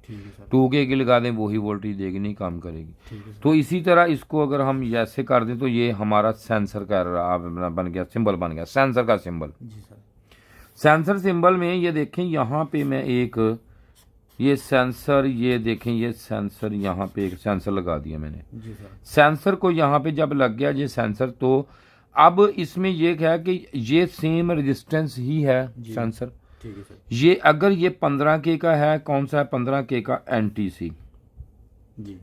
Speaker 1: 2K की लगा दें वही वोल्टेज देगी, नहीं काम करेगी। तो इसी तरह इसको अगर हम ऐसे कर दें तो ये हमारा सेंसर का बन गया, सिंबल बन गया, सेंसर का सिंबल। सेंसर सिंबल में ये देखें यहाँ पे मैं एक ये सेंसर, ये देखें ये सेंसर, यहाँ पे एक सेंसर लगा दिया मैंने जी सर। सेंसर को यहाँ पे जब लग गया ये सेंसर, तो अब इसमें ये क्या है कि ये सेम रेजिस्टेंस ही है
Speaker 2: जी।
Speaker 1: सेंसर।
Speaker 2: ठीक है सर।
Speaker 1: ये अगर ये 15K का है, कौन सा है 15K का, NTC
Speaker 2: जी।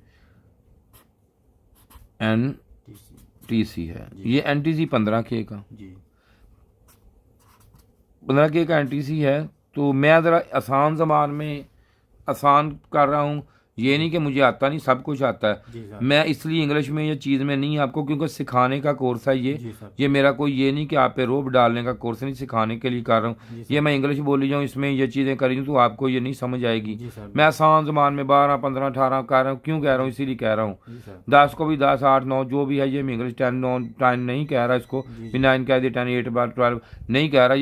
Speaker 1: NTC है,
Speaker 2: जी।
Speaker 1: ये NTC 15K का,
Speaker 2: जी।
Speaker 1: 15K का NTC है। तो मैं ज़रा आसान ज़बान में आसान कर रहा हूँ, ये नहीं कि मुझे आता नहीं, सब कुछ आता है।
Speaker 2: जी सर।
Speaker 1: मैं इसलिए इंग्लिश में ये चीज़ में नहीं आपको, क्योंकि सिखाने का कोर्स है
Speaker 2: जी
Speaker 1: ये
Speaker 2: सर।
Speaker 1: ये मेरा कोई ये नहीं कि आप पे रोब डालने का कोर्स नहीं, सिखाने के लिए कर रहा
Speaker 2: जी
Speaker 1: हूँ।
Speaker 2: सर।
Speaker 1: ये मैं इंग्लिश बोली जाऊँ, इसमें ये चीज़ें करी हूँ तो आपको ये नहीं समझ आएगी।
Speaker 2: जी सर।
Speaker 1: मैं आसान ज़बान में 12, 15, 18 कर रहा हूँ, क्यों कह रहा हूँ, इसीलिए कह रहा हूँ।
Speaker 2: जी सर।
Speaker 1: 10 को भी 10, 8, 9 जो भी है, ये मैं इंग्लिश 10, 9, 10 नहीं कह रहा इसको,
Speaker 2: जी।
Speaker 1: 9 कह दिया, 10, 8, 12 नहीं कह रहा।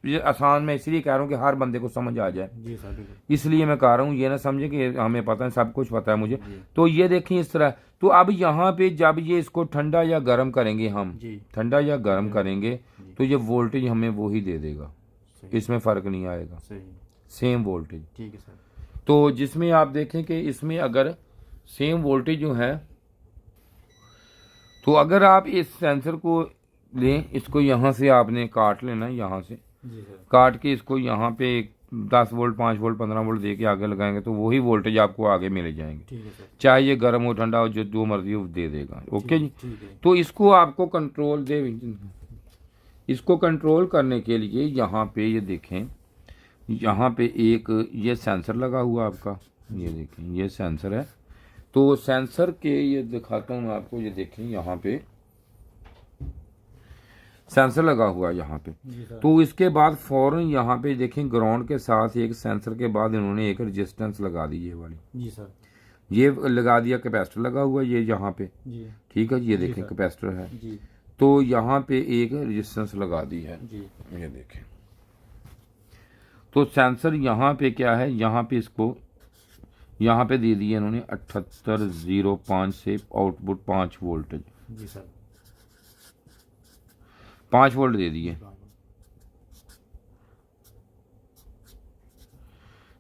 Speaker 1: ये आसान मैं इसलिए कह रहा हूँ कि हर बंदे को समझ आ जाए,
Speaker 2: जी सर बिल्कुल।
Speaker 1: इसलिए मैं कह रहा हूँ। ये ना समझे कि हमें पता है, सब कुछ पता है मुझे।
Speaker 2: जी।
Speaker 1: तो ये देखें इस तरह। तो अब यहाँ पे जब ये इसको ठंडा या गर्म करेंगे, हम
Speaker 2: जी।
Speaker 1: ठंडा या गर्म करेंगे
Speaker 2: जी।
Speaker 1: तो ये वोल्टेज हमें वो ही दे देगा,
Speaker 2: सही।
Speaker 1: इसमें फ़र्क नहीं आएगा,
Speaker 2: सही।
Speaker 1: Same voltage.
Speaker 2: ठीक है सर।
Speaker 1: तो जिसमें आप देखें कि इसमें अगर सेम वोल्टेज जो है, तो अगर आप इस सेंसर को लें, इसको यहाँ से आपने काट लेना, यहाँ से
Speaker 2: जी सर।
Speaker 1: काट के इसको यहाँ पे 10 वोल्ट, 5 वोल्ट, 15 वोल्ट दे के आगे लगाएंगे तो वही वोल्टेज आपको आगे मिल जाएंगे।
Speaker 2: ठीक है सर।
Speaker 1: चाहे ये गर्म हो ठंडा हो, जो मर्जी हो दे देगा। ओके जी।
Speaker 2: ठीक है।
Speaker 1: तो इसको आपको कंट्रोल इसको कंट्रोल करने के लिए यहाँ पे ये देखें, यहाँ पे एक ये सेंसर लगा हुआ आपका, ये देखें ये सेंसर है। तो सेंसर के ये दिखाता हूँ मैं आपको, ये देखें यहाँ पे सेंसर लगा हुआ है यहाँ पे।
Speaker 2: जी सर।
Speaker 1: तो इसके बाद फौरन यहाँ पे देखें ग्राउंड के साथ एक सेंसर के बाद इन्होंने एक रेजिस्टेंस लगा दी, ये वाली,
Speaker 2: जी सर।
Speaker 1: ये लगा दिया। कैपेसिटर लगा हुआ है ये यहाँ पे,
Speaker 2: जी।
Speaker 1: ठीक है। ये
Speaker 2: जी
Speaker 1: देखें
Speaker 2: सर।
Speaker 1: कैपेसिटर है।
Speaker 2: जी।
Speaker 1: तो यहाँ पे एक रेजिस्टेंस लगा दी है,
Speaker 2: जी।
Speaker 1: ये देखें। तो सेंसर यहाँ पे क्या है, यहाँ पे इसको यहाँ पे दे दिए इन्होंने 7805 से आउटपुट 5 वोल्टेज,
Speaker 2: जी सर।
Speaker 1: 5 वोल्ट दे दिए।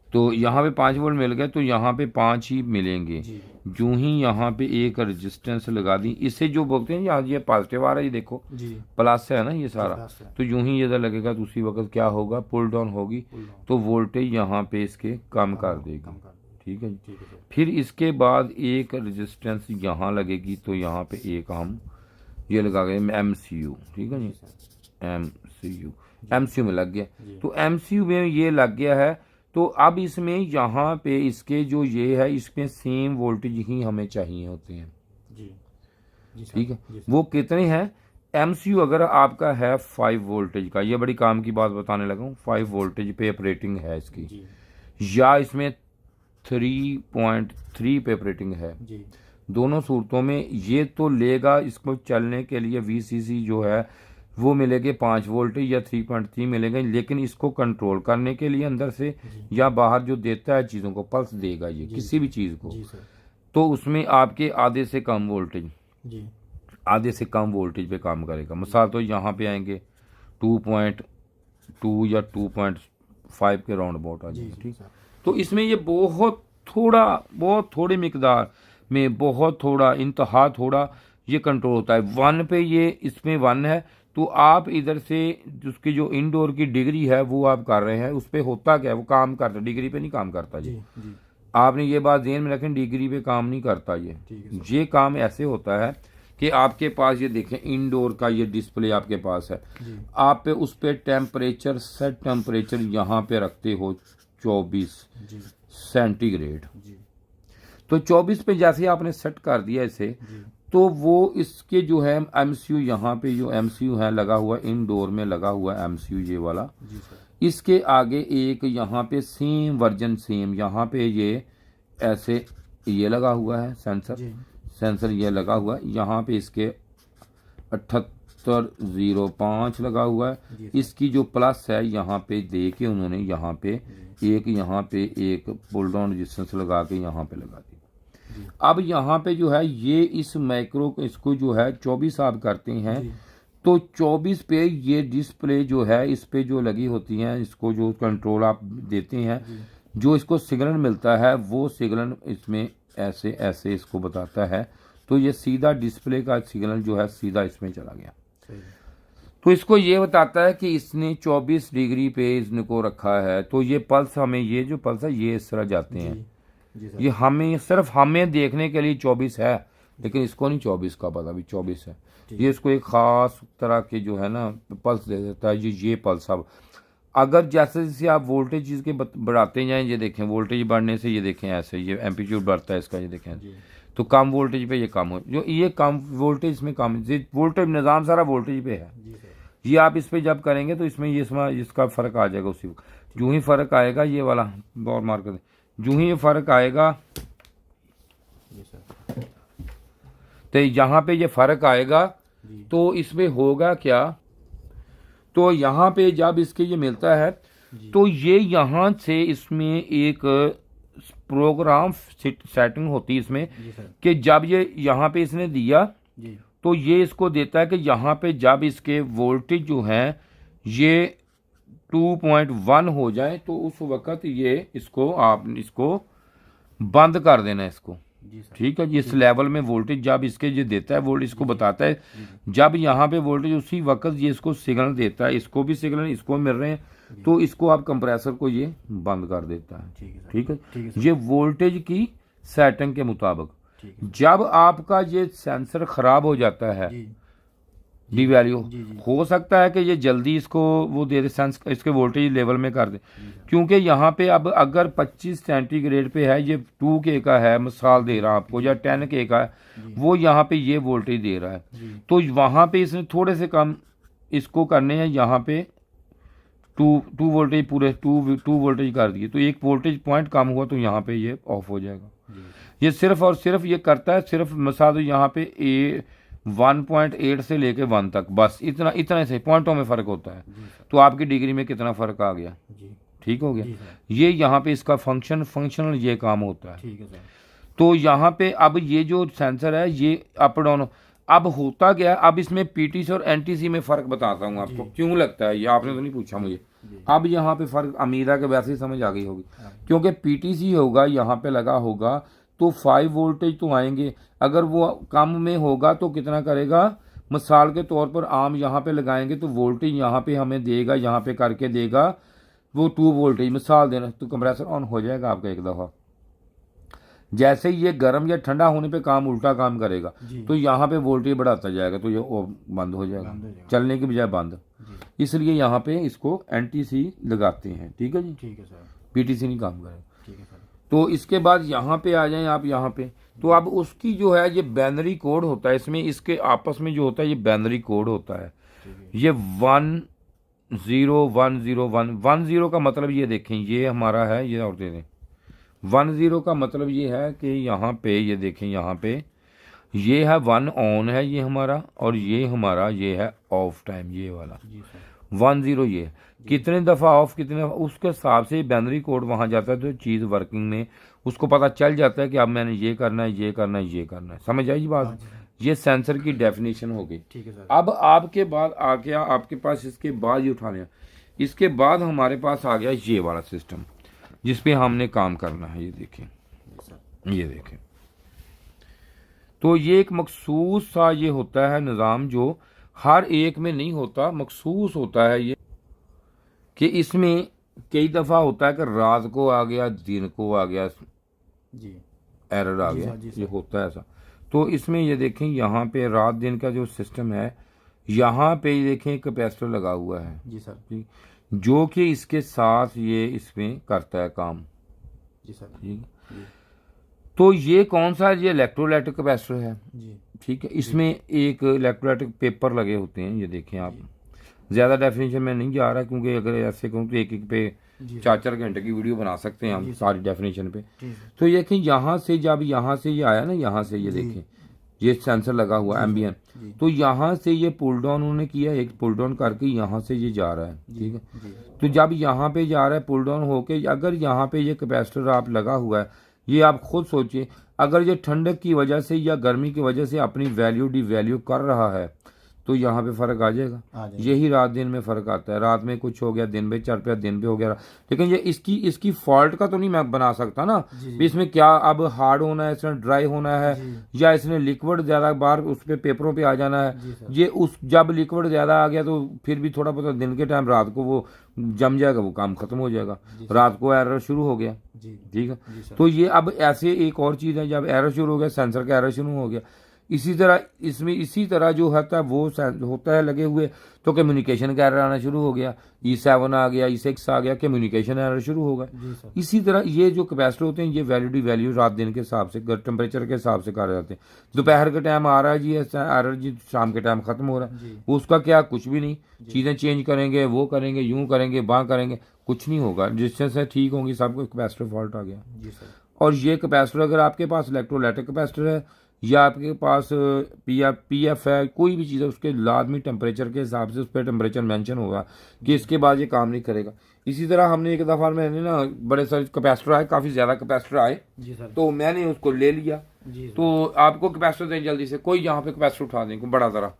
Speaker 1: तो यहाँ पे 5 वोल्ट मिल गए, तो यहाँ पे 5 ही मिलेंगे।
Speaker 2: जी।
Speaker 1: जो ही यहाँ पे एक रेजिस्टेंस लगा दी, इससे जो बोलते हैं यहाँ ये पॉजिटिव आ रहा है, ये देखो
Speaker 2: जी।
Speaker 1: प्लस है ना ये सारा।
Speaker 2: प्लस है।
Speaker 1: तो यूं ही ये इधर लगेगा तो उसी वक्त क्या होगा, पुल डाउन होगी,
Speaker 2: पुल डाउन।
Speaker 1: तो वोल्टेज यहाँ पे इसके कम कर
Speaker 2: कम
Speaker 1: देगी,
Speaker 2: कर देगी।
Speaker 1: ठीक है जी।
Speaker 2: ठीक है सर।
Speaker 1: फिर इसके बाद एक रेजिस्टेंस यहाँ लगेगी, तो यहाँ पे एक हम ये लगा गए MCU, ठीक है जी। MCU में लग गया।
Speaker 2: जी।
Speaker 1: तो MCU में ये लग गया है। तो अब इसमें यहाँ पे इसके जो ये है, इसमें सेम वोल्टेज ही हमें चाहिए होते हैं,
Speaker 2: जी। जी सर।
Speaker 1: ठीक है।
Speaker 2: जी सर।
Speaker 1: वो कितने हैं, MCU अगर आपका है 5 वोल्टेज का, ये बड़ी काम की बात बताने लगा हूँ, 5 वोल्टेज पे ऑपरेटिंग है इसकी,
Speaker 2: जी।
Speaker 1: या इसमें 3.3 पे ऑपरेटिंग है।
Speaker 2: जी।
Speaker 1: दोनों सूरतों में ये तो लेगा, इसको चलने के लिए VCC जो है वो मिलेंगे 5 वोल्टेज या 3.3 मिलेंगे, लेकिन इसको कंट्रोल करने के लिए अंदर से
Speaker 2: जी।
Speaker 1: या बाहर जो देता है चीज़ों को, पल्स देगा ये
Speaker 2: जी।
Speaker 1: किसी भी चीज़ को,
Speaker 2: जी सर।
Speaker 1: तो उसमें आपके आधे से कम वोल्टेज,
Speaker 2: जी।
Speaker 1: आधे से कम वोल्टेज पे काम करेगा। मिसाल तो यहाँ पे आएंगे 2.2 या 2.5 के राउंड अबाउट आ
Speaker 2: जी
Speaker 1: जाएगा, ठीक।
Speaker 2: सर।
Speaker 1: तो इसमें ये बहुत थोड़ी मिकदार में, बहुत थोड़ा, इंतहा थोड़ा ये कंट्रोल होता है। 1 पे ये, इसमें 1 है, तो आप इधर से उसकी जो इनडोर की डिग्री है वो आप कर रहे हैं, उस पर होता क्या है, वो काम करता है, डिग्री पे नहीं काम करता
Speaker 2: जी।
Speaker 1: जी।
Speaker 2: जी।
Speaker 1: आपने ये बात ध्यान में रखें, डिग्री पे काम नहीं करता ये।
Speaker 2: ठीक है सर।
Speaker 1: ये काम ऐसे होता है कि आपके पास ये देखें इनडोर का ये डिस्प्ले आपके पास है,
Speaker 2: जी।
Speaker 1: आप पे उस पे टेम्परेचर, सेट टेम्परेचर यहाँ पे रखते हो 24
Speaker 2: जी।
Speaker 1: सेंटीग्रेड।
Speaker 2: जी।
Speaker 1: तो 24 पे जैसे आपने सेट कर दिया इसे,
Speaker 2: जी।
Speaker 1: तो वो इसके जो है MCU, यहाँ पे जो MCU है लगा हुआ, इनडोर में लगा हुआ MCU ये वाला,
Speaker 2: जी सर।
Speaker 1: इसके आगे एक यहाँ पे सेम वर्जन, सेम यहाँ पे ये ऐसे ये लगा हुआ है सेंसर,
Speaker 2: जी।
Speaker 1: सेंसर ये लगा हुआ है, यहाँ पे इसके 7805 लगा हुआ है।
Speaker 2: जी सर।
Speaker 1: इसकी जो प्लस है यहाँ पे दे के उन्होंने यहाँ पे एक पुल डाउन रेजिस्टेंस लगा के यहाँ पे लगा दी।
Speaker 2: जी।
Speaker 1: अब यहाँ पे जो है ये इस माइक्रो, इसको जो है 24 आप करते हैं,
Speaker 2: जी।
Speaker 1: तो 24 पे ये डिस्प्ले जो है इस पे जो लगी होती हैं, इसको जो कंट्रोल आप देते हैं,
Speaker 2: जी।
Speaker 1: जो इसको सिग्नल मिलता है वो सिग्नल इसमें ऐसे ऐसे इसको बताता है। तो ये सीधा डिस्प्ले का सिग्नल जो है सीधा इसमें चला गया।
Speaker 2: सही।
Speaker 1: तो इसको ये बताता है कि इसने 24 डिग्री पे इसको रखा है, तो ये पल्स हमें, ये जो पल्स है ये इस तरह जाते हैं।
Speaker 2: जी सर।
Speaker 1: ये हमें सिर्फ हमें देखने के लिए 24 है, लेकिन इसको नहीं 24 का पता, अभी 24 है। ये इसको एक खास तरह के जो है ना पल्स दे देता है। ये पल्स अब अगर जैसे जैसे आप वोल्टेज चीज़ के बढ़ाते जाएं, ये देखें वोल्टेज बढ़ने से, ये देखें ऐसे ये एम्पलीट्यूड बढ़ता है इसका, ये देखें तो कम वोल्टेज पे ये कम हो, जो ये कम वोल्टेज में कम, वोल्टेज निज़ाम सारा वोल्टेज पे है। ये आप इस पे जब करेंगे तो इसमें ये इसका फ़र्क आ जाएगा उसी वक्त। जो ही फ़र्क आएगा ये वाला और मार कर, जो ही ये फ़र्क आएगा तो यहाँ पे ये फ़र्क आएगा तो इसमें होगा क्या, तो यहाँ पे जब इसके ये मिलता है तो ये यहाँ से इसमें एक प्रोग्राम सेटिंग होती है इसमें कि जब ये यहाँ पे इसने दिया तो ये इसको देता है कि यहाँ पे जब इसके वोल्टेज जो हैं ये 2.1 हो जाए तो उस वक्त ये इसको आप इसको बंद कर देना है इसको। ठीक है जी, इस लेवल में वोल्टेज जब इसके ये देता है, वोल्टेज इसको बताता है जब यहाँ पे वोल्टेज उसी वक्त ये इसको सिग्नल देता है, इसको भी सिग्नल इसको मिल रहे हैं तो इसको आप कंप्रेसर को ये बंद कर देता है। ठीक है, ये वोल्टेज की सेटिंग के मुताबिक। जब आपका ये सेंसर खराब हो जाता है डी वैल्यू, हो सकता है कि ये जल्दी इसको वो दे दे, सेंस इसके वोल्टेज लेवल में कर दे, क्योंकि यहाँ पे अब अगर 25 सेंटीग्रेड पे है, ये 2K का है मिसाल दे रहा आपको, या 10K का है, वो यहाँ पे ये वोल्टेज दे रहा है, तो वहाँ पे इसने थोड़े से कम इसको करने हैं, यहाँ पे 2 वोल्टेज पूरे 2 वोल्टेज कर दिए, तो एक वोल्टेज पॉइंट कम हुआ तो यहाँ पे ये ऑफ हो जाएगा। ये सिर्फ और सिर्फ ये करता है, सिर्फ मिसाल दो यहाँ पे 1.8 से लेके 1 तक, बस इतना से पॉइंटों में फ़र्क होता है। तो आपकी डिग्री में कितना फ़र्क आ गया, ठीक हो गया। ये यहाँ पे इसका फंक्शनल ये काम होता है।
Speaker 2: ठीक है सर।
Speaker 1: तो यहाँ पे अब ये जो सेंसर है ये अप डाउन, अब होता क्या है, अब इसमें पीटीसी और एनटीसी में फ़र्क बताता हूँ आपको क्यों लगता है, ये आपने तो नहीं पूछा मुझे। अब यहाँ पे फ़र्क उम्मीद है कि वैसे ही समझ आ गई होगी, क्योंकि पीटीसी होगा यहाँ पे लगा होगा तो 5 वोल्टेज तो आएंगे, अगर वो कम में होगा तो कितना करेगा, मिसाल के तौर पर आम यहाँ पे लगाएंगे तो वोल्टेज यहाँ पे हमें देगा, यहाँ पे करके देगा वो 2 वोल्टेज मिसाल देना, तो कंप्रेसर ऑन हो जाएगा आपका एक दफ़ा। जैसे ही ये गर्म या ठंडा होने पे काम उल्टा काम करेगा तो यहाँ पे वोल्टेज बढ़ाता जाएगा तो ये बंद हो जाएगा, चलने की बजाय बंद। इसलिए यहाँ पे इसको एनटीसी लगाते हैं। ठीक है जी,
Speaker 2: ठीक है सर।
Speaker 1: पीटीसी नहीं काम करेगा।
Speaker 2: ठीक है सर।
Speaker 1: तो इसके बाद यहाँ पे आ जाएं आप, यहाँ पे तो अब उसकी जो है ये बाइनरी कोड होता है, इसमें इसके आपस में जो होता है ये बाइनरी कोड होता है। ये 10 का मतलब ये देखें ये हमारा है, ये और दे दें 10 का मतलब ये है कि यहाँ पे ये देखें, यहाँ पे ये है 1 ऑन है ये हमारा, और ये हमारा ये है ऑफ टाइम, ये वाला 10 ये कितने दफ़ा ऑफ कितने दफ़ा, उसके हिसाब से बाइनरी कोड वहाँ जाता है तो चीज़ वर्किंग में उसको पता चल जाता है कि अब मैंने ये करना है, ये करना है, ये करना है। समझ आई बात? ये सेंसर की डेफिनेशन हो गई।
Speaker 2: ठीक है सर।
Speaker 1: अब आपके बाद आ गया आपके पास, इसके बाद ये उठा लिया, इसके बाद हमारे पास आ गया ये वाला सिस्टम जिस पे हमने काम करना है। ये देखें, ये देखें, तो ये एक मखसूस सा ये होता है निज़ाम जो हर एक में नहीं होता, मखसूस होता है ये, कि इसमें कई दफ़ा होता है कि रात को आ गया, दिन को आ गया,
Speaker 2: जी
Speaker 1: एरर आ गया, ये होता है ऐसा। तो इसमें ये देखें यहाँ पे रात दिन का जो सिस्टम है, यहाँ पे ये देखें कैपेसिटर लगा हुआ है
Speaker 2: जी सर,
Speaker 1: जी, जो कि इसके साथ ये इसमें करता है काम।
Speaker 2: जी सर।
Speaker 1: ठीक, तो ये कौन सा, ये इलेक्ट्रोलाइटिक कैपेसिटर है
Speaker 2: जी।
Speaker 1: ठीक है, इसमें एक इलेक्ट्रोलाइटिक पेपर लगे होते हैं, ये देखें आप। ज़्यादा डेफिनेशन में नहीं जा रहा क्योंकि अगर ऐसे कहूँ तो एक पे 4 घंटे की वीडियो बना सकते हैं हम सारी डेफिनेशन पे। तो ये देखें यहाँ से जब यहाँ से ये आया ना, यहाँ से ये देखें ये सेंसर लगा हुआ एम्बियन, तो यहाँ से ये पुल डाउन उन्होंने किया, एक पुल डाउन करके यहाँ से ये जा रहा है। ठीक है, तो जब यहाँ पे जा रहा है पुल डाउन होके, अगर यहाँ पे ये कैपेसिटर आप लगा हुआ है, ये आप खुद सोचिए, अगर ये ठंडक की वजह से या गर्मी की वजह से अपनी वैल्यू डी वैल्यू कर रहा है तो यहाँ पे फ़र्क आ जाएगा।
Speaker 2: आ जाएगा।
Speaker 1: यही रात दिन में फ़र्क आता है, रात में कुछ हो गया, दिन पे 4 रुपया, दिन पे हो गया। लेकिन ये इसकी फॉल्ट का तो नहीं मैं बना सकता ना भी इसमें क्या अब हार्ड होना है, इसने ड्राई होना है, या इसने लिक्विड ज़्यादा बार उस पे पेपरों पे आ जाना है। ये उस जब लिक्विड ज़्यादा आ गया तो फिर भी थोड़ा बहुत दिन के टाइम रात को वो जम जाएगा, वो काम खत्म हो जाएगा, रात को एरर शुरू हो गया। ठीक है, तो ये अब ऐसे एक और चीज़ है, जब एरर शुरू हो गया, सेंसर का एरर शुरू हो गया। इसी तरह इसमें इसी तरह जो होता है वो होता है लगे हुए, तो कम्युनिकेशन का एरर आना शुरू हो गया, E7 आ गया, E6 आ गया, कम्युनिकेशन एरर शुरू होगा। इसी तरह ये जो कैपेसिटर होते हैं ये वैल्यू रात दिन के हिसाब से, टेम्परेचर के हिसाब से कर जाते हैं। दोपहर के टाइम आ रहा है जी एरर जी, शाम के टाइम खत्म हो रहा है, उसका क्या कुछ भी नहीं, चीज़ें चेंज करेंगे, वो करेंगे, यूँ करेंगे, बाँ करेंगे, कुछ नहीं होगा, जिससे से ठीक होंगी, सबको कैपेसिटर फॉल्ट आ गया। और ये कैपेसिटर अगर आपके पास इलेक्ट्रोलाइटिक कैपेसिटर है या आपके पास PF है, कोई भी चीज़ है, उसके लाजमी टेम्परेचर के हिसाब से उस पर टेम्परेचर मेंशन होगा कि इसके बाद ये काम नहीं करेगा। इसी तरह हमने एक दफ़ा मैंने ना बड़े सारे कैपेसिटर आए, काफ़ी ज़्यादा कैपेसिटर आए तो मैंने उसको ले लिया। तो आपको कैपेसिटर दें जल्दी से, कोई यहाँ पे कैपेसिटर उठा दें, कोई बड़ा ज़रा।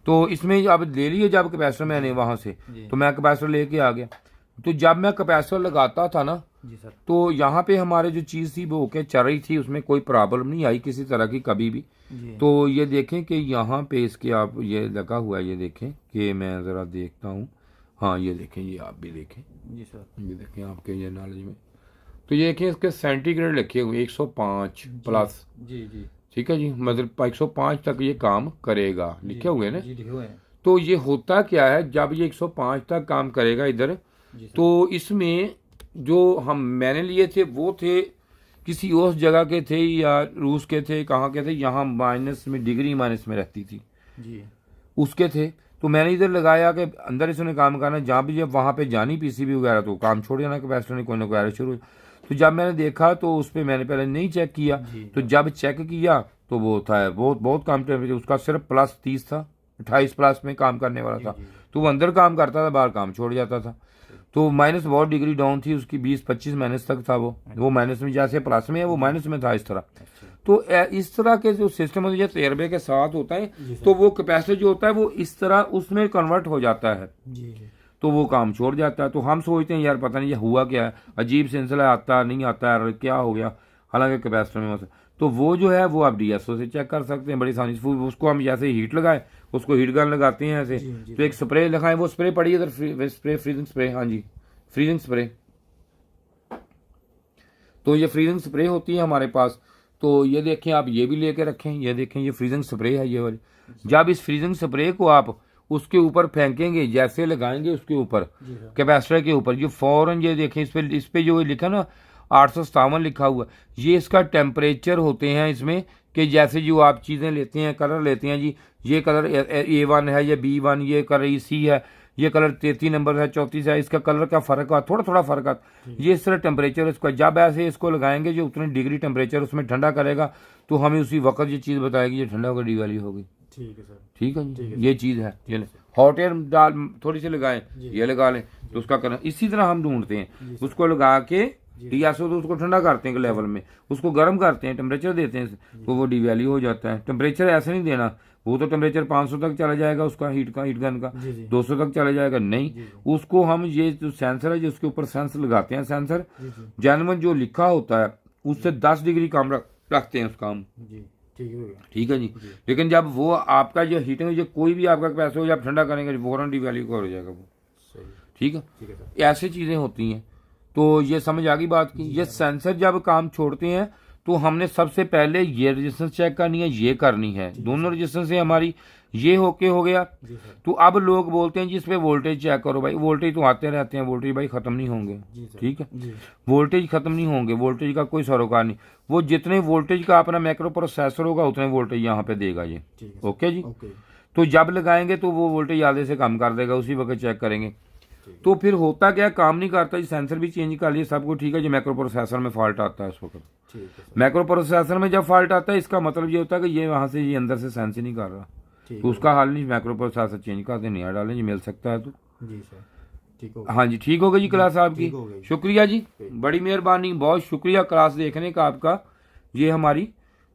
Speaker 1: तो इसमें अब ले लिए जब कैपेसिटर मैंने वहाँ से, तो मैं कैपेसिटर लेके आ गया। तो जब मैं कैपेसिटर लगाता था ना तो यहाँ पे हमारे जो चीज़ थी वो ओके चल रही थी, उसमें कोई प्रॉब्लम नहीं आई किसी तरह की कभी भी। तो ये देखें कि यहाँ पे इसके आप ये लगा हुआ है, ये देखें कि मैं ज़रा देखता हूँ, हाँ ये देखें, ये आप भी देखें
Speaker 2: जी सर,
Speaker 1: ये देखें आपके ये नॉलेज में, तो ये देखें इसके सेंटीग्रेड लिखे हुए 105 प्लस।
Speaker 2: जी
Speaker 1: ठीक है जी, मतलब 105 तक ये काम करेगा, लिखे हुए ना।
Speaker 2: जी लिखे हुए हैं।
Speaker 1: तो ये होता क्या है, जब ये 105 तक काम करेगा इधर, तो इसमें जो मैंने लिए थे वो थे किसी उस जगह के थे या रूस के थे, कहाँ के थे, यहाँ माइनस में डिग्री माइनस में रहती थी
Speaker 2: जी,
Speaker 1: उसके थे। तो मैंने इधर लगाया कि अंदर इसने काम करना, जहाँ भी जब वहाँ पे जानी PCB वगैरह तो काम छोड़ जाना कैपेसिटर ने, कोई ना कोई एरर शुरू। तो जब मैंने देखा तो उस पर मैंने पहले नहीं चेक किया, तो जब चेक किया तो वो था बहुत कम टेम्परेचर, उसका सिर्फ +30 था, 28 प्लस में काम करने वाला था। तो वो अंदर काम करता था, बाहर काम छोड़ जाता था। तो माइनस बहुत डिग्री डाउन थी उसकी, 20-25 माइनस तक था वो माइनस में, जैसे प्लस में है वो माइनस में था इस तरह। तो इस तरह के जो सिस्टम होते हैं तजर्बे के साथ होता है, तो वो कैपेसिटर जो होता है वो इस तरह उसमें कन्वर्ट हो जाता है, तो वो काम छोड़ जाता है। तो हम सोचते हैं यार पता नहीं ये हुआ क्या है, अजीब सिलसिला आता नहीं आता है, क्या हो गया, हालांकि कैपेसिटर में तो वो जो है वो आप DSO से चेक कर सकते हैं बड़ी आसानी से। उसको हम जैसे हीट लगाए, उसको हीट गन लगाते हैं ऐसे, तो एक स्प्रे लगाएं, वो स्प्रे पड़ी इधर, स्प्रे फ्रीजिंग स्प्रे, हाँ जी फ्रीजिंग स्प्रे, तो ये फ्रीजिंग स्प्रे होती है हमारे पास। तो ये देखें आप, ये भी लेके रखें, ये देखें ये फ्रीजिंग स्प्रे है ये वाली। जब इस फ्रीजिंग स्प्रे को आप उसके ऊपर फेंकेंगे, जैसे लगाएंगे उसके ऊपर कैपेसिटर के ऊपर, जो फौरन ये देखें इस पे जो लिखा ना 857 लिखा हुआ, ये इसका टेम्परेचर होते हैं इसमें, कि जैसे जो आप चीज़ें लेते हैं, कलर लेते हैं जी, ये कलर A1 है, ये B1, ये कलर C है, ये कलर 33 नंबर है, 34 है, इसका कलर का फ़र्क आता, थोड़ा थोड़ा फ़र्क आता, ये इस तरह टेम्परेचर इसका। जब ऐसे इसको लगाएंगे जो उतनी डिग्री टेम्परेचर उसमें ठंडा करेगा, तो हमें उसी वक्त ये चीज़ बताएगी ये ठंडा होगा, डी वैल्यू होगी।
Speaker 2: ठीक है सर,
Speaker 1: ठीक है जी, ये चीज़ है। ये हॉट एयर डाल थोड़ी सी लगाएं, ये लगा लें तो उसका करना। इसी तरह हम ढूंढते हैं, उसको लगा के DSO तो उसको ठंडा करते हैं लेवल में, उसको गर्म करते हैं, टेम्परेचर देते हैं तो वो डी वैल्यू हो जाता है। टेम्परेचर ऐसे नहीं देना, वो तो टेम्परेचर 500 तक चला जाएगा उसका, हीट गन का 200 तक चला जाएगा, नहीं उसको हम ये जो सेंसर है जिसके ऊपर सेंसर लगाते हैं, सेंसर जेन्युइन जो लिखा होता है उससे 10 डिग्री कम रखते हैं उसका हम। ठीक है जी। लेकिन जब वो आपका जो हीटिंग जो कोई भी आपका कैपेसिटर हो, जब ठंडा करेंगे फौरन डी वैल्यू का हो जाएगा वो। ठीक है, ऐसी चीज़ें होती हैं। तो ये समझ आ गई बात की। ये सेंसर जब काम छोड़ते हैं तो हमने सबसे पहले ये रेजिस्टेंस चेक करनी है, ये करनी है, दोनों रेजिस्टेंस से हमारी ये होके हो गया। तो अब लोग बोलते हैं जिस पे वोल्टेज चेक करो, भाई वोल्टेज तो आते रहते हैं, वोल्टेज भाई खत्म नहीं होंगे। ठीक है, वोल्टेज खत्म नहीं होंगे, वोल्टेज का कोई सरोकार नहीं, वो जितने वोल्टेज का अपना माइक्रो प्रोसेसर होगा उतने वोल्टेज यहाँ पे देगा ये। ओके जी, तो जब लगाएंगे तो वो वोल्टेज आधे से कम कर देगा, उसी वक्त चेक करेंगे। तो फिर होता क्या, काम नहीं करता जी, सेंसर भी चेंज कर लिए, सब कुछ ठीक है, जो माइक्रो प्रोसेसर में फॉल्ट आता है उस वक्त। माइक्रो प्रोसेसर में जब फॉल्ट आता है, इसका मतलब ये होता है कि ये वहाँ से ये अंदर से सेंस ही नहीं कर रहा, तो उसका हाल नहीं, माइक्रो प्रोसेसर चेंज कर दे, नया डालें जी, मिल सकता है। तो
Speaker 2: जी सर, ठीक हो,
Speaker 1: हाँ जी ठीक हो गई जी क्लास आपकी, शुक्रिया जी, बड़ी मेहरबानी, बहुत शुक्रिया क्लास देखने का आपका। ये हमारी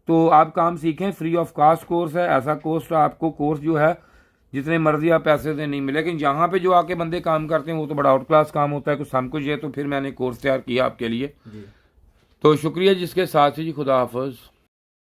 Speaker 1: तो आप काम सीखें, फ्री ऑफ कॉस्ट कोर्स है, ऐसा कोर्स आपको कोर्स जो है जितने मर्जी आप पैसे से नहीं मिले, लेकिन यहाँ पे जो आके बंदे काम करते हैं वो तो बड़ा आउट क्लास काम होता है, कुछ सब कुछ है। तो फिर मैंने कोर्स तैयार किया आपके लिए।
Speaker 2: जी।
Speaker 1: तो शुक्रिया जिसके साथ ही जी, खुदा हाफिज।